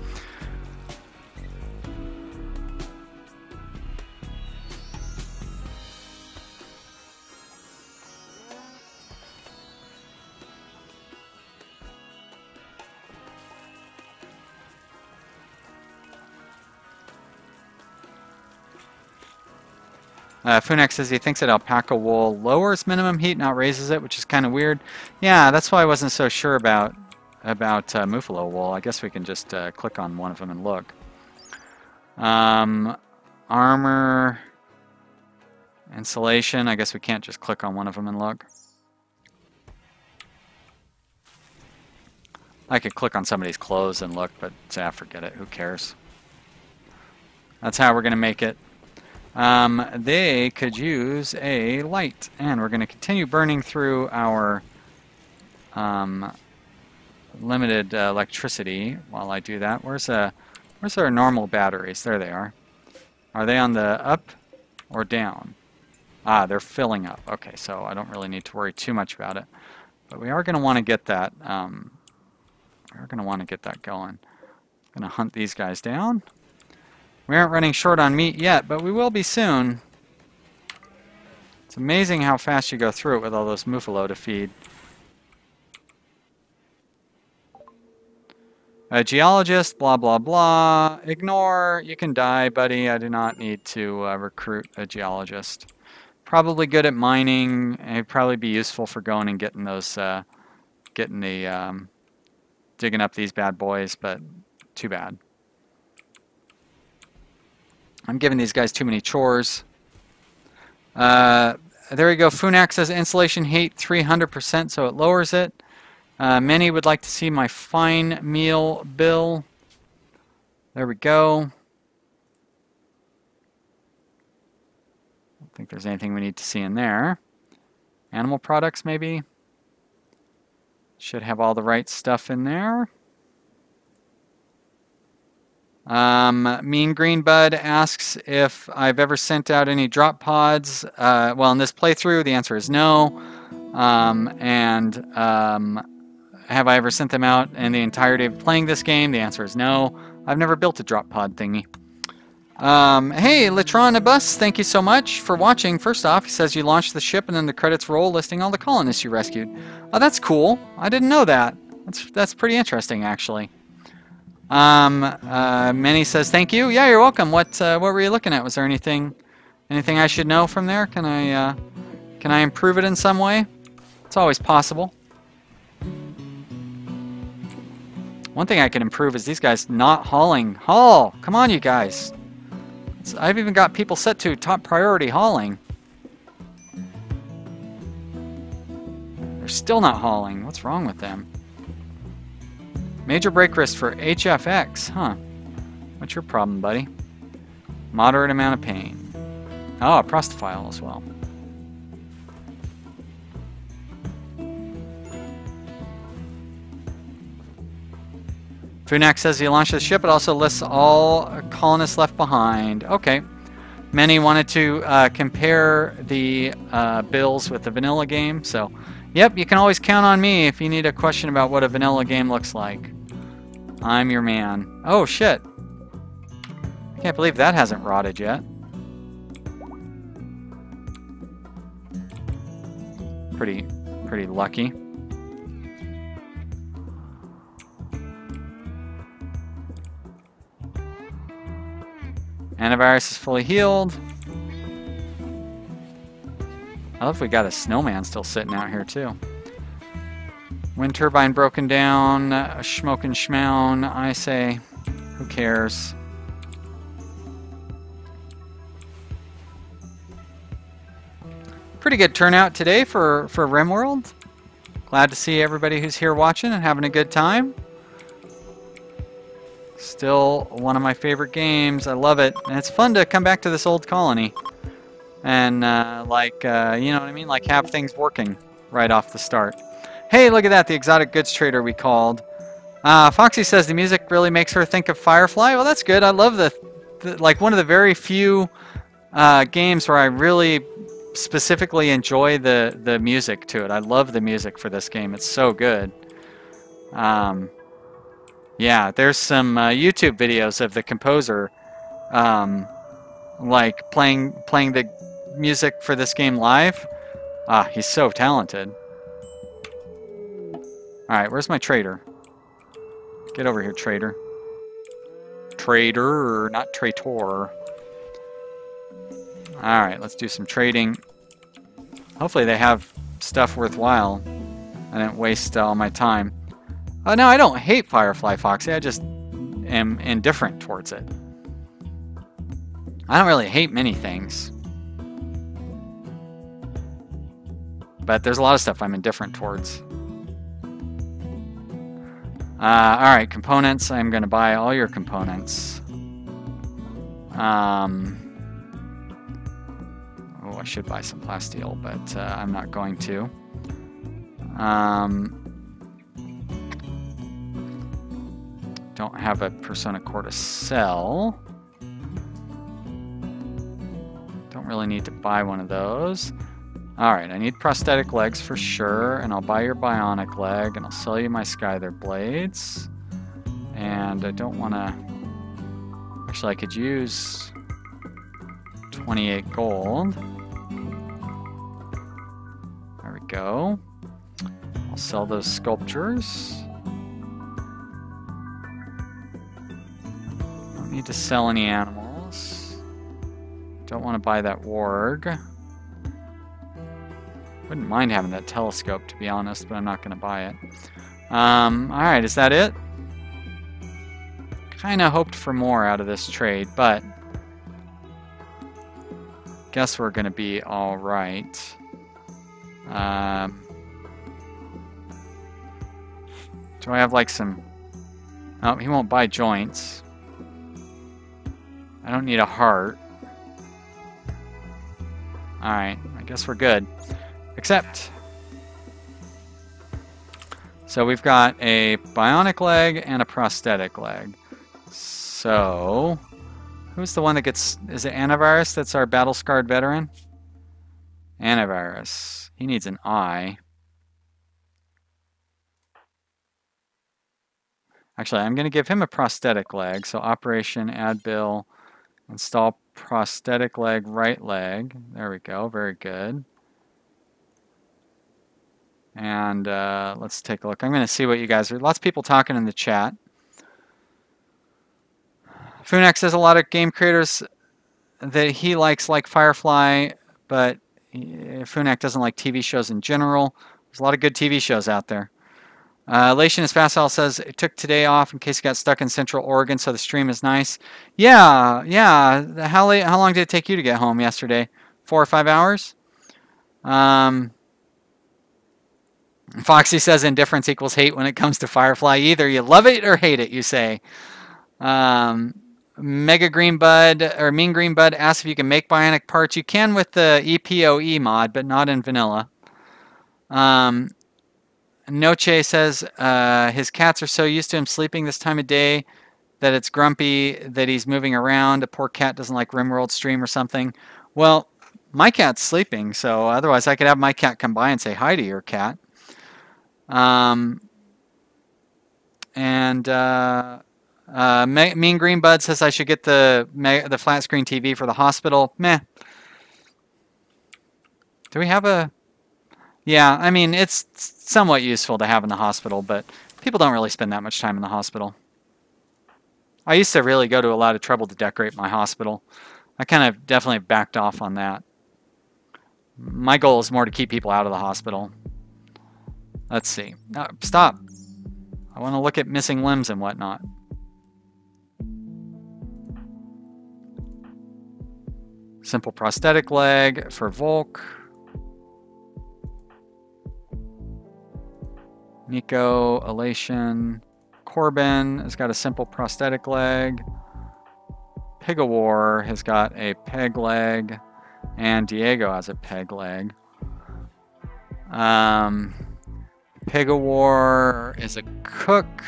Funax says he thinks that alpaca wool lowers minimum heat, not raises it, which is kind of weird. Yeah, that's why I wasn't so sure about Muffalo wool. I guess we can just click on one of them and look. Armor, insulation. I guess we can't just click on one of them and look. I could click on somebody's clothes and look, but forget it. Who cares? That's how we're going to make it. They could use a light, and we're going to continue burning through our limited electricity while I do that. Where's our normal batteries? There they are. Are they on the up or down? Ah, they're filling up. Okay, so I don't really need to worry too much about it. But we are going to want to get that. We're going to want to get that going. I'm going to hunt these guys down. We aren't running short on meat yet, but we will be soon. It's amazing how fast you go through it with all those Muffalo to feed. A geologist, blah, blah, blah. Ignore. You can die, buddy. I do not need to recruit a geologist. Probably good at mining. It'd probably be useful for going and getting those, digging up these bad boys, but too bad. I'm giving these guys too many chores. There we go. Funax says insulation heat 300%, so it lowers it. Many would like to see my fine meal bill. There we go. I don't think there's anything we need to see in there. Animal products, maybe. Should have all the right stuff in there. Mean Green Bud asks if I've ever sent out any drop pods. Well, in this playthrough, the answer is no. Have I ever sent them out in the entirety of playing this game? The answer is no. I've never built a drop pod thingy. Hey, Latronibus, thank you so much for watching. First off, he says you launched the ship and then the credits roll listing all the colonists you rescued. Oh, that's cool. I didn't know that. That's pretty interesting, actually. Manny says thank you. Yeah, you're welcome. What were you looking at? Was there anything I should know from there? Can I improve it in some way? It's always possible. One thing I can improve is these guys not hauling. Haul! Come on, you guys. I've even got people set to top priority hauling. They're still not hauling. What's wrong with them? Major break risk for HFX, huh? What's your problem, buddy? Moderate amount of pain. Oh, a prostophile as well. Funak says he launched the ship. It also lists all colonists left behind. Okay. Many wanted to compare the bills with the vanilla game, so yep, you can always count on me if you need a question about what a vanilla game looks like. I'm your man. Oh shit. I can't believe that hasn't rotted yet. Pretty lucky. Antivirus is fully healed. I love we got a snowman still sitting out here too. Wind turbine broken down. Schmoke and schmown. I say, who cares? Pretty good turnout today for Rimworld. Glad to see everybody who's here watching and having a good time. Still one of my favorite games. I love it. And it's fun to come back to this old colony. And, you know what I mean? Like, have things working right off the start. Hey, look at that. The exotic goods trader we called. Foxy says the music really makes her think of Firefly. Well, that's good. I love like, one of the very few games where I really specifically enjoy the music to it. I love the music for this game. It's so good. Yeah, there's some YouTube videos of the composer, like playing the music for this game live. Ah, he's so talented. All right, where's my trader? Get over here, trader. Trader, not traitor. All right, let's do some trading. Hopefully they have stuff worthwhile. I didn't waste all my time. Oh, no, I don't hate Firefly, Foxy. I just am indifferent towards it. I don't really hate many things. But there's a lot of stuff I'm indifferent towards. Alright, components. I'm going to buy all your components. Oh, I should buy some plasteel, but I'm not going to. Don't have a Persona Core to sell. Don't really need to buy one of those. Alright, I need prosthetic legs for sure, and I'll buy your bionic leg, and I'll sell you my Skyther blades. And I don't want to... Actually, I could use 28 gold. There we go. I'll sell those sculptures. Don't need to sell any animals. Don't want to buy that warg. Wouldn't mind having that telescope, to be honest, but I'm not going to buy it. Alright, is that it? Kind of hoped for more out of this trade, but guess we're going to be alright. Do I have like some... Oh, he won't buy joints. I don't need a heart. Alright, I guess we're good. Accept. So we've got a bionic leg and a prosthetic leg. So... Who's the one that gets... Is it Antivirus that's our battle-scarred veteran? Antivirus. He needs an eye. Actually, I'm going to give him a prosthetic leg. So operation, add bill, install prosthetic leg, right leg. There we go. Very good. And let's take a look. I'm going to see what you guys are... Lots of people talking in the chat. Funax says a lot of game creators that he likes like Firefly, but Funax doesn't like TV shows in general. There's a lot of good TV shows out there. Lation is Fastall says it took today off in case he got stuck in Central Oregon, so the stream is nice. Yeah. How long did it take you to get home yesterday? 4 or 5 hours? Foxy says indifference equals hate when it comes to Firefly. Either you love it or hate it, you say. Mega Green Bud or Mean Green Bud asks if you can make bionic parts. You can with the EPOE mod, but not in vanilla. Noche says his cats are so used to him sleeping this time of day that it's grumpy that he's moving around. A poor cat doesn't like Rimworld stream or something. Well, my cat's sleeping, so otherwise I could have my cat come by and say hi to your cat. Mean Green Bud says I should get the flat screen TV for the hospital. Meh. Do we have a... Yeah, I mean, it's somewhat useful to have in the hospital, but people don't really spend that much time in the hospital. I used to really go to a lot of trouble to decorate my hospital. I kind of definitely backed off on that. My goal is more to keep people out of the hospital. Let's see. No, stop. I want to look at missing limbs and whatnot. Simple prosthetic leg for Volk. Nico, Elation, Corbin has got a simple prosthetic leg. Pigawar has got a peg leg. And Diego has a peg leg. Pigawar is a cook.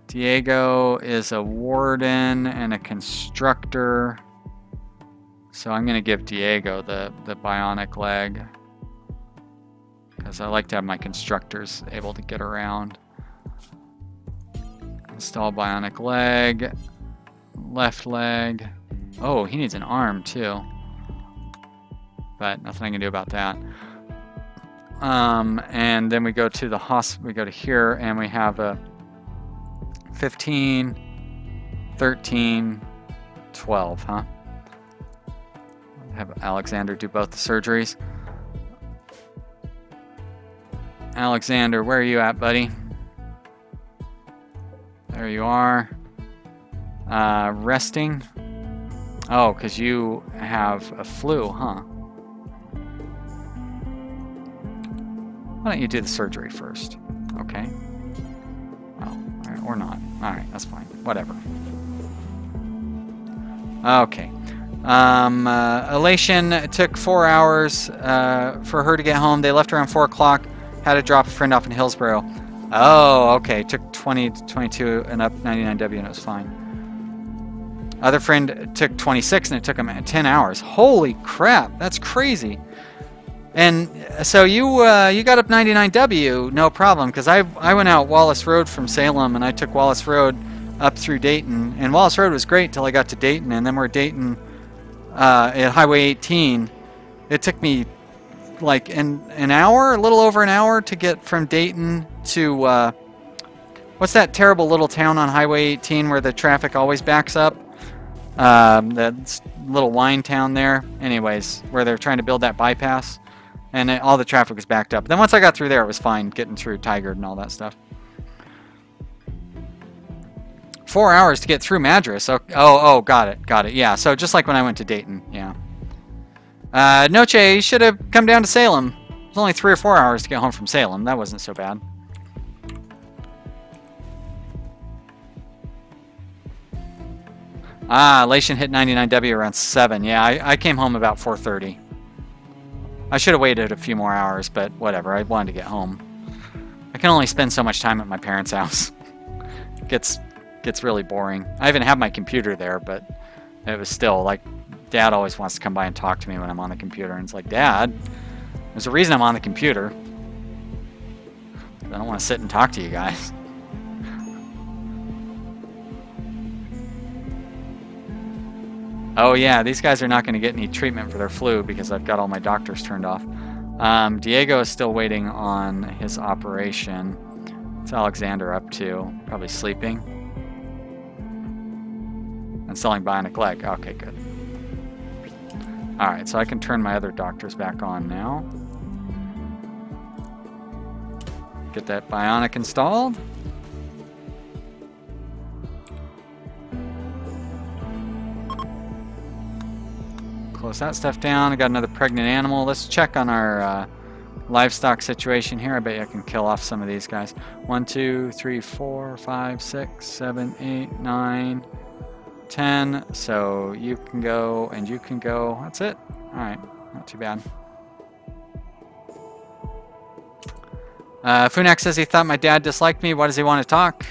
Diego is a warden and a constructor. So I'm going to give Diego the bionic leg. Because I like to have my constructors able to get around. Install bionic leg. Left leg. Oh, he needs an arm too. But nothing I can do about that. And then we go to the hospital. We go to here and we have a 15, 13, 12, huh? Have Alexander do both the surgeries. Alexander, where are you at, buddy? There you are. Resting. Oh, because you have a flu, huh? Why don't you do the surgery first? Okay. Oh, or not. Alright, that's fine. Whatever. Okay. Elation took 4 hours for her to get home. They left around 4 o'clock. Had to drop a friend off in Hillsboro. Oh, okay. Took 20 to 22 and up 99W and it was fine. Other friend took 26 and it took him 10 hours. Holy crap, that's crazy. And so you got up 99W, no problem, because I went out Wallace Road from Salem and I took Wallace Road up through Dayton. And Wallace Road was great till I got to Dayton, and then we're Dayton at Highway 18. It took me like an hour, a little over an hour to get from Dayton to what's that terrible little town on Highway 18 where the traffic always backs up? That little wine town there. Anyways, where they're trying to build that bypass. And all the traffic was backed up. Then once I got through there, it was fine getting through Tigard and all that stuff. 4 hours to get through Madras. Oh, got it. Yeah, so just like when I went to Dayton, yeah. Noche, you should have come down to Salem. It was only 3 or 4 hours to get home from Salem. That wasn't so bad. Ah, Lation hit 99W around 7. Yeah, I came home about 4:30. I should have waited a few more hours, but whatever. I wanted to get home. I can only spend so much time at my parents' house. It gets really boring. I even have my computer there, but it was still like, Dad always wants to come by and talk to me when I'm on the computer, and it's like, Dad, there's a reason I'm on the computer. I don't want to sit and talk to you guys. Oh yeah, these guys are not going to get any treatment for their flu because I've got all my doctors turned off. Diego is still waiting on his operation. What's Alexander up to? Probably sleeping. And selling bionic leg. Okay, good. Alright, so I can turn my other doctors back on now. Get that bionic installed. Close that stuff down. I got another pregnant animal. Let's check on our livestock situation here. I bet you I can kill off some of these guys. 1, 2, 3, 4, 5, 6, 7, 8, 9, 10. So you can go and you can go. That's it. Alright, not too bad. Funak says he thought my dad disliked me. Why does he want to talk?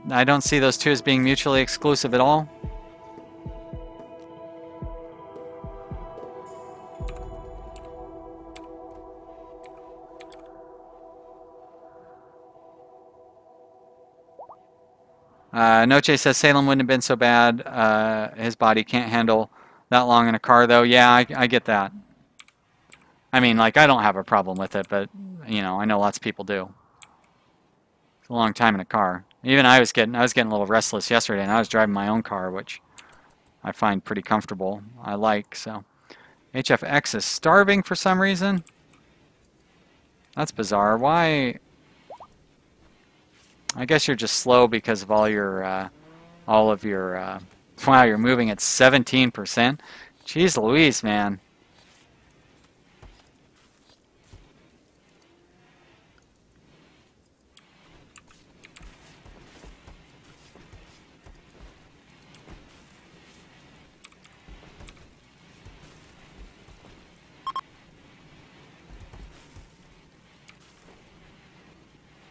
I don't see those two as being mutually exclusive at all. Noche says Salem wouldn't have been so bad. His body can't handle that long in a car, though. Yeah, I get that. I mean, like, I don't have a problem with it, but, you know, I know lots of people do. It's a long time in a car. Even I was getting a little restless yesterday, and I was driving my own car, which I find pretty comfortable. I like, so. HFX is starving for some reason. That's bizarre. Why? I guess you're just slow because of all of your, wow, you're moving at 17%. Jeez Louise, man.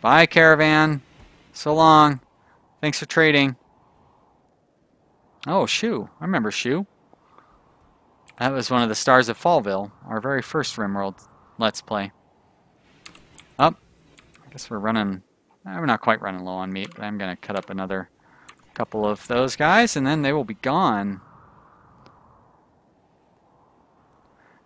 Bye, Caravan. So long. Thanks for trading. Oh, Shu. I remember Shu. That was one of the stars of Fallville, our very first Rimworld Let's Play. Oh, I guess we're not quite running low on meat, but I'm going to cut up another couple of those guys, and then they will be gone.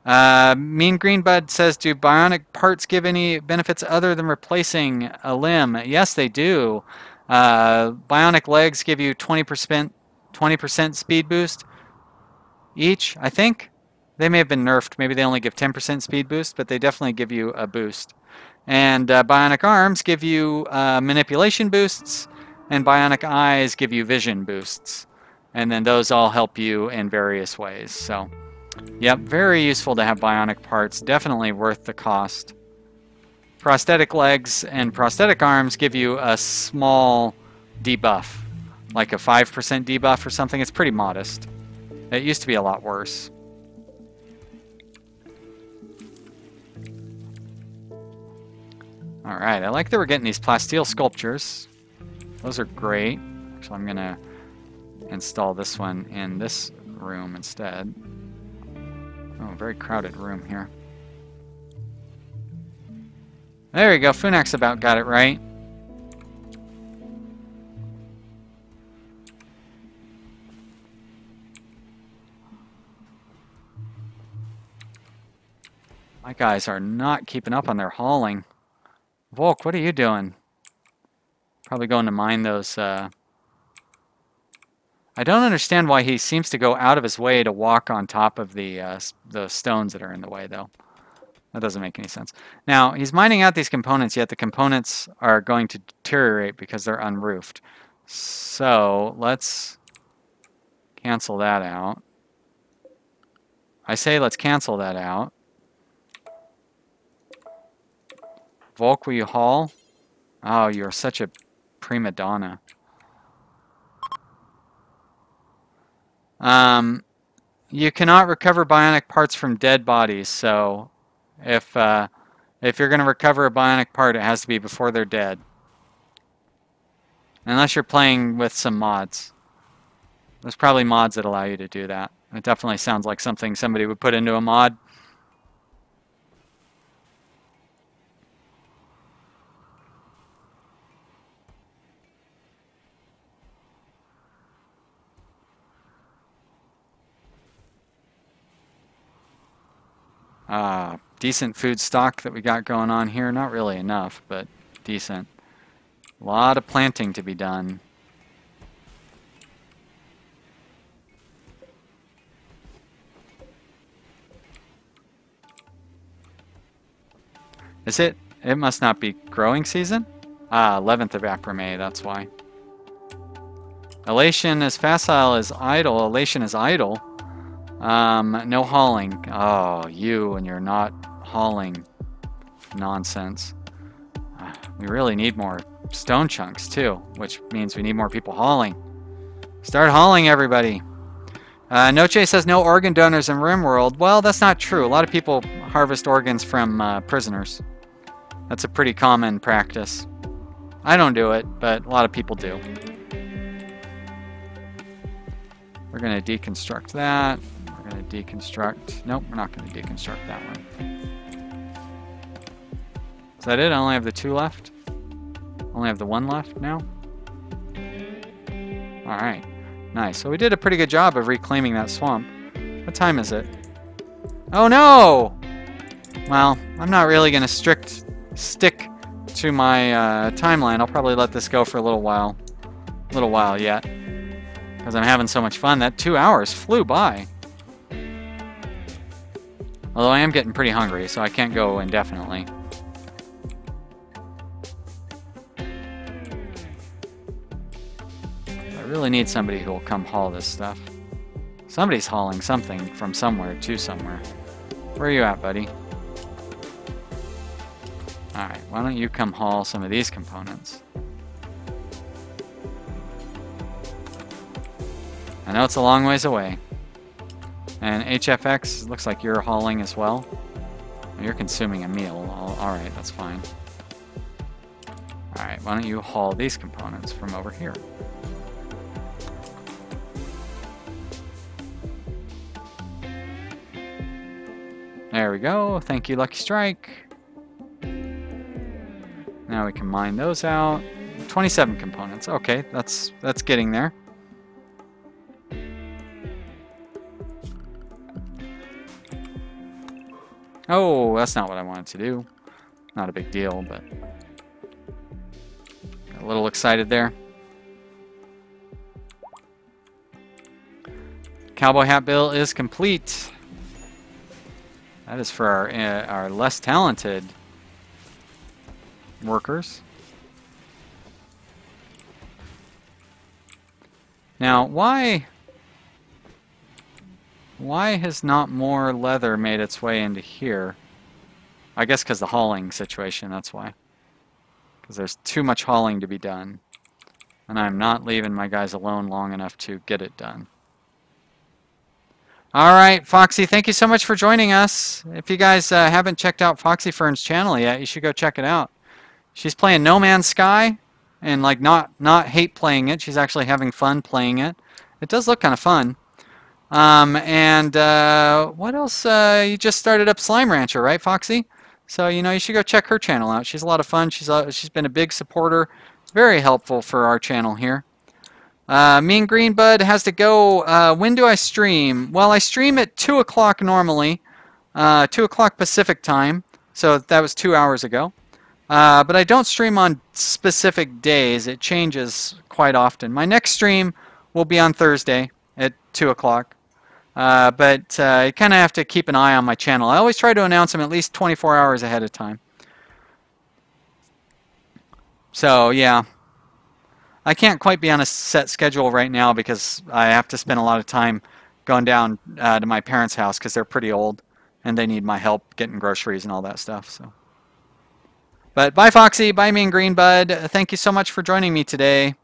Mean Green Bud says, do bionic parts give any benefits other than replacing a limb? Yes, they do. Bionic legs give you 20% speed boost each, I think. They may have been nerfed. Maybe they only give 10% speed boost, but they definitely give you a boost. And bionic arms give you manipulation boosts, and bionic eyes give you vision boosts. And then those all help you in various ways. So, yep, very useful to have bionic parts. Definitely worth the cost. Prosthetic legs and prosthetic arms give you a small debuff, like a 5% debuff or something. It's pretty modest. It used to be a lot worse. Alright, I like that we're getting these plasteel sculptures. Those are great. Actually, I'm going to install this one in this room instead. Oh, very crowded room here. There you go. Funak's about got it right. My guys are not keeping up on their hauling. Volk, what are you doing? Probably going to mine those. I don't understand why he seems to go out of his way to walk on top of the stones that are in the way, though. That doesn't make any sense. Now, he's mining out these components, yet the components are going to deteriorate because they're unroofed. So, let's cancel that out. I say let's cancel that out. Volk, will you haul? Oh, you're such a prima donna. You cannot recover bionic parts from dead bodies, so if you're going to recover a bionic part, it has to be before they're dead. Unless you're playing with some mods. There's probably mods that allow you to do that. It definitely sounds like something somebody would put into a mod. Decent food stock that we got going on here. Not really enough, but decent. A lot of planting to be done. Is it? It must not be growing season? 11th of April, that's why. Elation is facile as idle. Elation is idle. No hauling. Oh, you and you're not hauling nonsense. We really need more stone chunks too, which means we need more people hauling. Start hauling, everybody. Noche says no organ donors in Rimworld. Well, that's not true. A lot of people harvest organs from prisoners. That's a pretty common practice. I don't do it, but a lot of people do. We're going to deconstruct that. We're going to deconstruct... Nope, we're not going to deconstruct that one. Is that it? I only have the 2 left? Only have the 1 left now? Alright. Nice. So we did a pretty good job of reclaiming that swamp. What time is it? Oh no! Well, I'm not really going to stick to my timeline. I'll probably let this go for a little while. A little while yet. Because I'm having so much fun. That 2 hours flew by. Although I am getting pretty hungry, so I can't go indefinitely. I really need somebody who will come haul this stuff. Somebody's hauling something from somewhere to somewhere. Where are you at, buddy? Alright, why don't you come haul some of these components? I know it's a long ways away. And HFX, looks like you're hauling as well. You're consuming a meal. Alright, that's fine. Alright, why don't you haul these components from over here? There we go. Thank you, Lucky Strike. Now we can mine those out. 27 components. Okay, that's getting there. Oh, that's not what I wanted to do. Not a big deal, but got a little excited there. Cowboy hat bill is complete. That is for our less talented workers. Now, why has not more leather made its way into here? I guess because the hauling situation, that's why. Because there's too much hauling to be done. And I'm not leaving my guys alone long enough to get it done. Alright, Foxy, thank you so much for joining us. If you guys haven't checked out Foxy Fern's channel yet, you should go check it out. She's playing No Man's Sky, and like not hate playing it. She's actually having fun playing it. It does look kind of fun. What else? You just started up Slime Rancher, right, Foxy? So, you know, you should go check her channel out. She's a lot of fun. She's been a big supporter. Very helpful for our channel here. Mean Green Bud has to go. When do I stream? Well, I stream at 2 o'clock normally. 2 o'clock Pacific time. So that was 2 hours ago. But I don't stream on specific days. It changes quite often. My next stream will be on Thursday at 2 o'clock. But you kind of have to keep an eye on my channel. I always try to announce them at least 24 hours ahead of time. So, yeah. I can't quite be on a set schedule right now because I have to spend a lot of time going down to my parents' house because they're pretty old and they need my help getting groceries and all that stuff. So, but bye, Foxy. Bye, Mean Green Bud. Thank you so much for joining me today.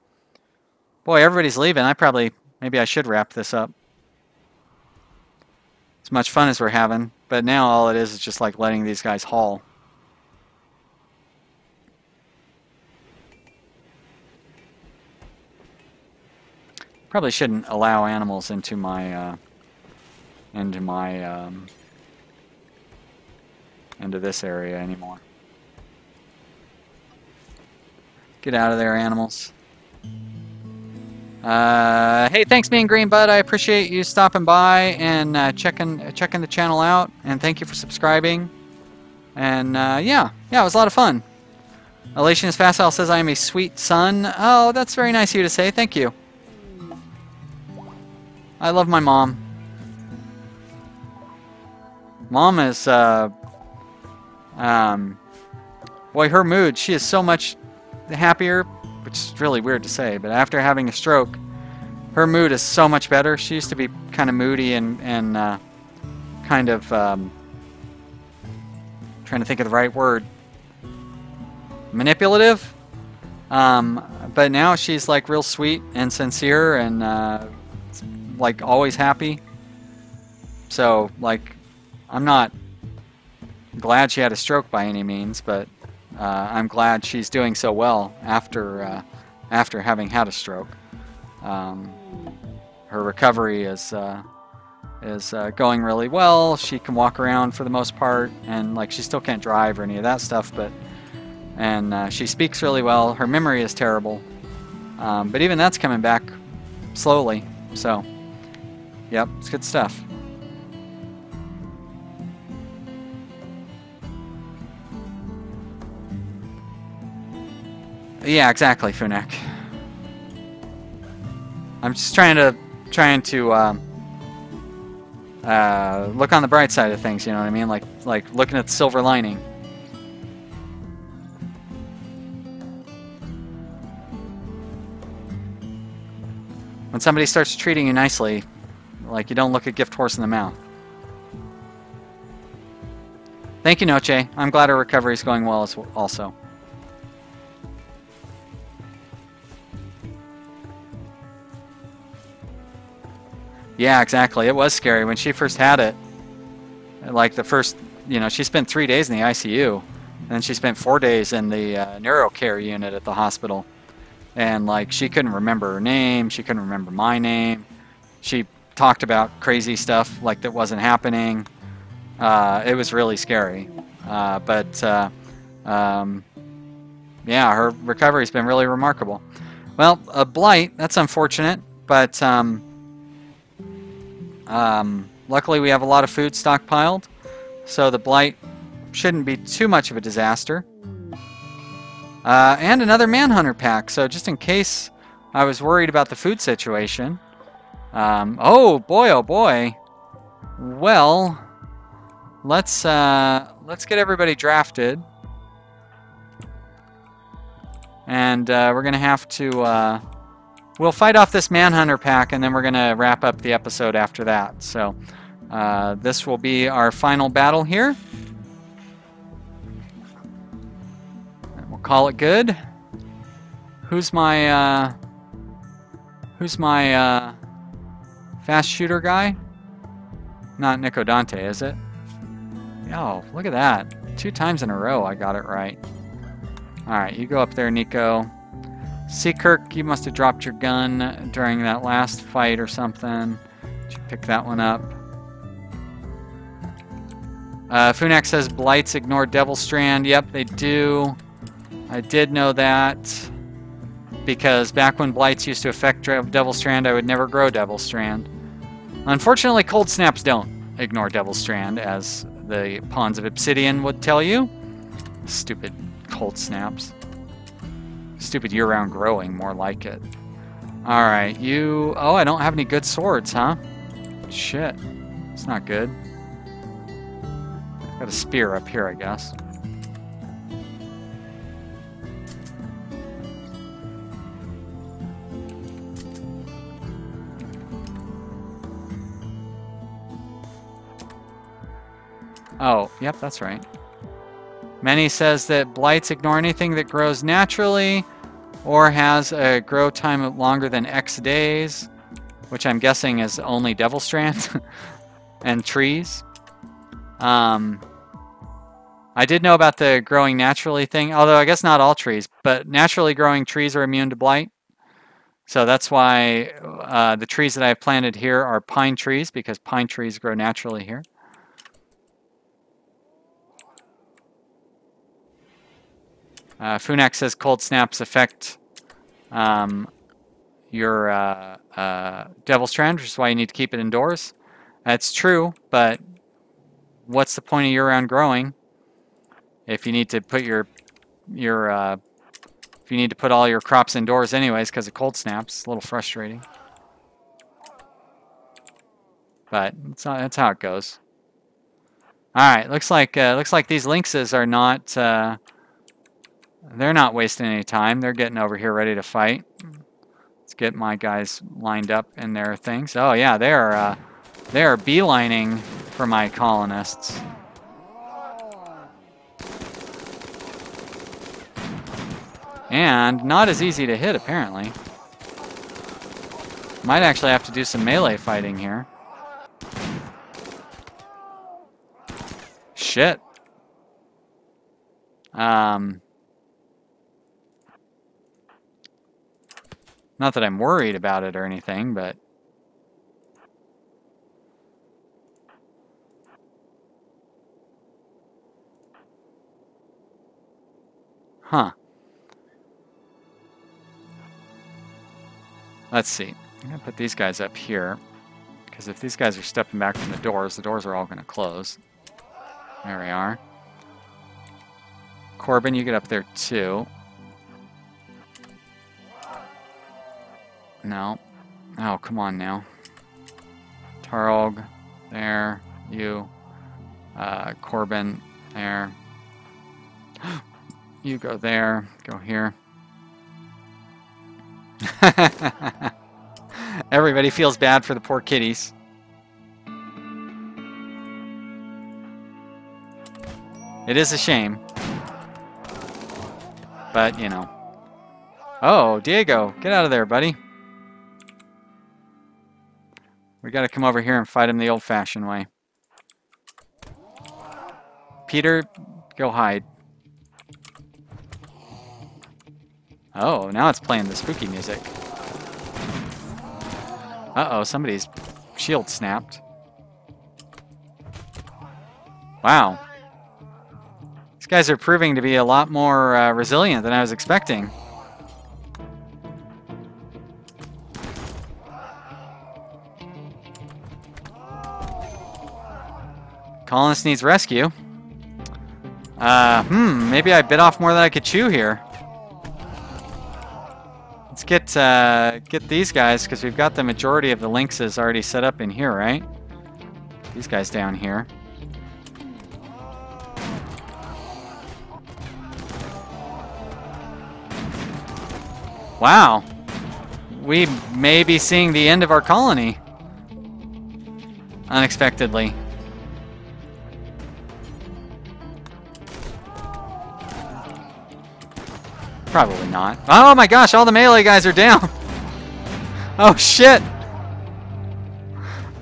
Boy, everybody's leaving. Maybe I should wrap this up. as much fun as we're having. But now all it is just like letting these guys haul. Probably shouldn't allow animals into my into this area anymore. Get out of there, animals. Hey, thanks, Mean Green Bud. I appreciate you stopping by and checking the channel out, and thank you for subscribing. And yeah, it was a lot of fun. Elation is Facile says I am a sweet son. Oh, that's very nice of you to say. Thank you. I love my mom. Mom is, boy, her mood, she is so much happier, which is really weird to say, but after having a stroke, her mood is so much better. She used to be kind of moody and kind of, trying to think of the right word, manipulative, but now she's like real sweet and sincere and, like always happy. So like I'm not glad she had a stroke by any means, but I'm glad she's doing so well after having had a stroke. Her recovery is going really well. She can walk around for the most part, and like she still can't drive or any of that stuff, but she speaks really well. Her memory is terrible, but even that's coming back slowly. So yep, it's good stuff. Yeah, exactly, Funek. I'm just trying to look on the bright side of things, you know what I mean? Like looking at the silver lining. When somebody starts treating you nicely, like you don't look a gift horse in the mouth. Thank you, Noche. I'm glad her recovery is going well also. Yeah, exactly. It was scary when she first had it. Like the first, you know, she spent 3 days in the ICU, and then she spent 4 days in the neurocare unit at the hospital. And like she couldn't remember her name, she couldn't remember my name. She talked about crazy stuff like that wasn't happening. It was really scary. Yeah, her recovery's been really remarkable. Well, a blight, that's unfortunate, but luckily we have a lot of food stockpiled, so the blight shouldn't be too much of a disaster. And another manhunter pack, so just in case I was worried about the food situation. Oh boy. Well, let's get everybody drafted, and we're gonna have to we'll fight off this manhunter pack, and then we're gonna wrap up the episode after that. So this will be our final battle here. And we'll call it good. Who's my fast shooter guy? Not Nicodante, is it? Oh, look at that. 2 times in a row I got it right. Alright, you go up there, Nico. Seakirk, you must have dropped your gun during that last fight or something. Did you pick that one up? Funak says blights ignore Devil Strand. Yep, they do. I did know that, because back when blights used to affect Devil Strand, I would never grow Devil Strand. Unfortunately, cold snaps don't ignore Devil Strand, as the Pawns of Obsidian would tell you. Stupid cold snaps. Stupid year-round growing, more like it. Alright, you... Oh, I don't have any good swords, huh? Shit. It's not good. Got a spear up here, I guess. Oh, yep, that's right. Manny says that blights ignore anything that grows naturally or has a grow time of longer than X days, which I'm guessing is only Devil Strand. and trees. I did know about the growing naturally thing, although I guess not all trees, but naturally growing trees are immune to blight. So that's why the trees that I've planted here are pine trees, because pine trees grow naturally here. Funak says cold snaps affect your Devil's Trend, which is why you need to keep it indoors. That's true, but what's the point of year-round growing if you need to put if you need to put all your crops indoors anyways because of cold snaps? It's a little frustrating, but that's how it goes. All right, looks like these lynxes are not they're not wasting any time. They're getting over here ready to fight. Let's get my guys lined up in their things. Oh yeah, they are beelining for my colonists. And not as easy to hit, apparently. Might actually have to do some melee fighting here. Shit. Not that I'm worried about it or anything, but... Huh. Let's see. I'm going to put these guys up here, because if these guys are stepping back from the doors are all going to close. There we are. Corbin, you get up there too. No. Oh, come on now. Tarog, there. You. Corbin, there. You go there. Go here. Everybody feels bad for the poor kitties. It is a shame. But, you know. Oh, Diego, get out of there, buddy. We gotta come over here and fight him the old-fashioned way. Peter, go hide. Oh, now it's playing the spooky music. Uh-oh, somebody's shield snapped. Wow. These guys are proving to be a lot more resilient than I was expecting. Colonist needs rescue. Maybe I bit off more than I could chew here. Let's get these guys, because we've got the majority of the lynxes already set up in here, right? These guys down here. Wow. We may be seeing the end of our colony. Unexpectedly. Probably not. Oh my gosh, all the melee guys are down. Oh shit.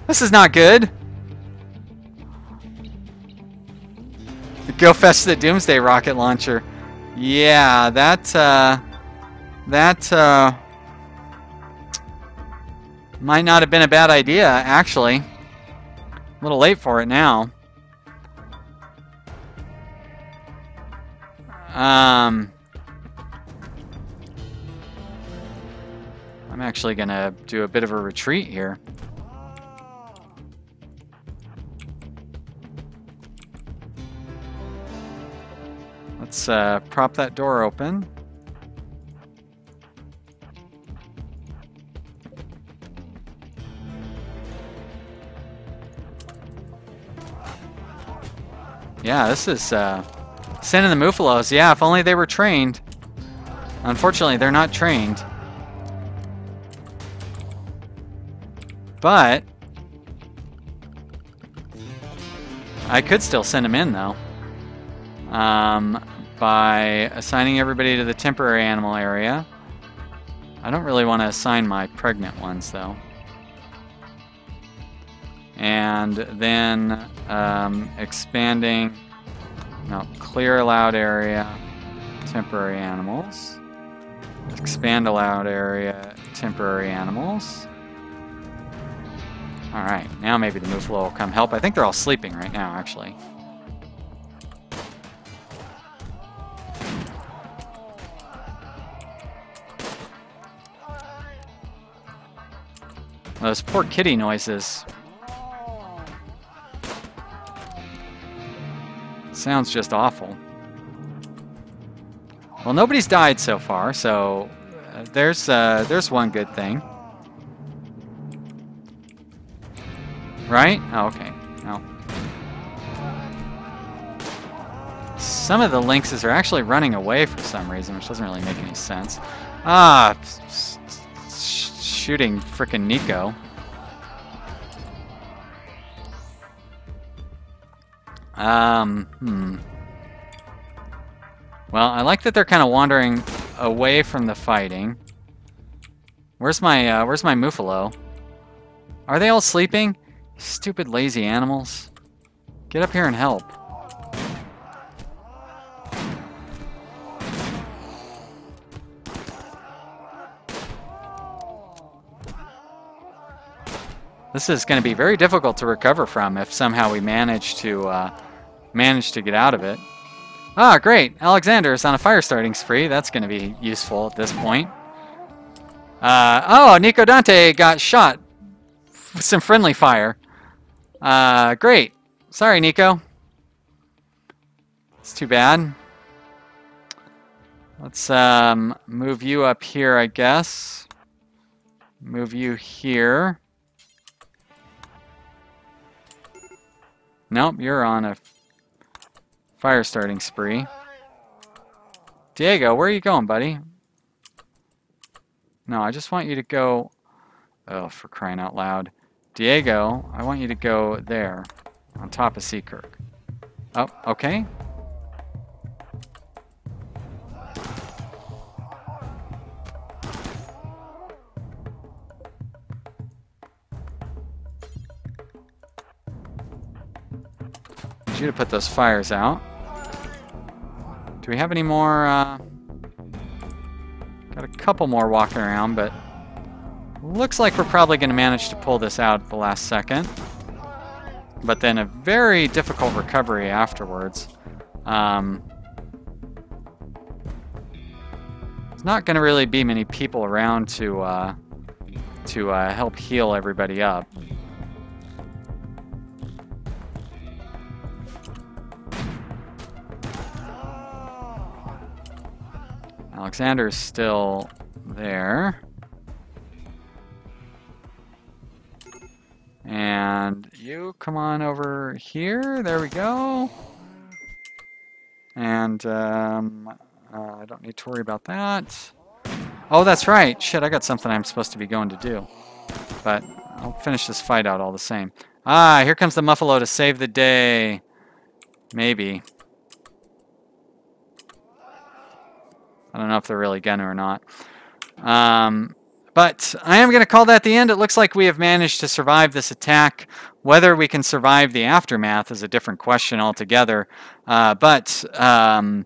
This is not good. Go fetch the Doomsday rocket launcher. Yeah, that might not have been a bad idea, actually. A little late for it now. I'm actually going to do a bit of a retreat here. Let's prop that door open. Yeah, this is sending the Muffalos. Yeah, if only they were trained. Unfortunately, they're not trained. But I could still send them in, though, by assigning everybody to the temporary animal area. I don't really want to assign my pregnant ones, though. And then expanding, no, clear allowed area, temporary animals. Expand allowed area, temporary animals. Alright, now maybe the Muffalo will come help. I think they're all sleeping right now, actually. Those poor kitty noises. Sounds just awful. Well, nobody's died so far, so there's one good thing. Right? Oh, okay. No. Some of the lynxes are actually running away for some reason, which doesn't really make any sense. Ah, shooting frickin' Nico. Well, I like that they're kind of wandering away from the fighting. Where's my Muffalo? Are they all sleeping? Stupid lazy animals. Get up here and help. This is going to be very difficult to recover from if somehow we manage to get out of it. Ah, great! Alexander is on a fire starting spree. That's going to be useful at this point. Oh, Nico Dante got shot with some friendly fire. Great. Sorry, Nico. It's too bad. Let's move you up here, I guess. Move you here. Nope, you're on a fire starting spree. Diego, where are you going, buddy? No, I just want you to go... Oh, for crying out loud. Diego, I want you to go there, on top of Seakirk. Oh, okay. Need you to put those fires out. Do we have any more? Got a couple more walking around, but looks like we're probably going to manage to pull this out at the last second. But then a very difficult recovery afterwards. There's not going to really be many people around to help heal everybody up. Alexander's still there. And you come on over here. There we go. And I don't need to worry about that. Oh, that's right. Shit, I got something I'm supposed to be going to do. But I'll finish this fight out all the same. Ah, here comes the Muffalo to save the day. Maybe. I don't know if they're really gonna or not. But I am going to call that the end. It looks like we have managed to survive this attack. Whether we can survive the aftermath is a different question altogether. But I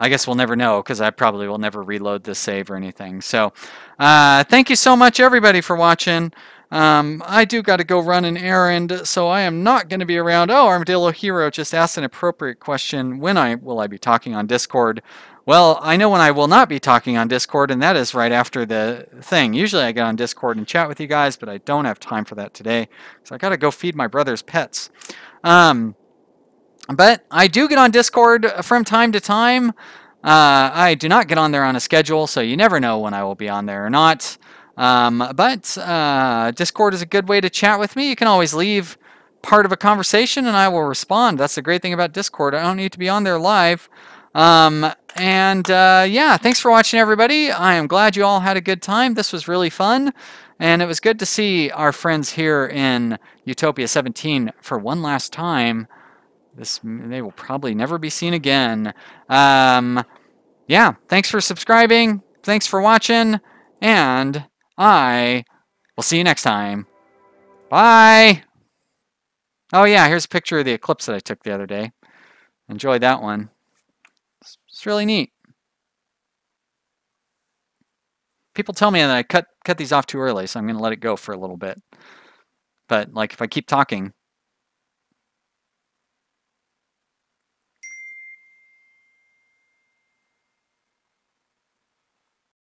guess we'll never know, because I probably will never reload this save or anything. So thank you so much, everybody, for watching. I do got to go run an errand, so I am not going to be around. Oh, Armadillo Hero just asked an appropriate question. When will I be talking on Discord? Well, I know when I will not be talking on Discord, and that is right after the thing. Usually I get on Discord and chat with you guys, but I don't have time for that today, so I got to go feed my brother's pets. But I do get on Discord from time to time. I do not get on there on a schedule, so you never know when I will be on there or not. But Discord is a good way to chat with me. You can always leave part of a conversation, and I will respond. That's the great thing about Discord. I don't need to be on there live. Yeah, thanks for watching, everybody. I am glad you all had a good time. This was really fun, and it was good to see our friends here in Utopia 17 for one last time. They will probably never be seen again. Yeah, thanks for subscribing. Thanks for watching, and I will see you next time. Bye! Oh yeah, here's a picture of the eclipse that I took the other day. Enjoyed that one. It's really neat. People tell me that I cut these off too early, so I'm going to let it go for a little bit. But like if I keep talking,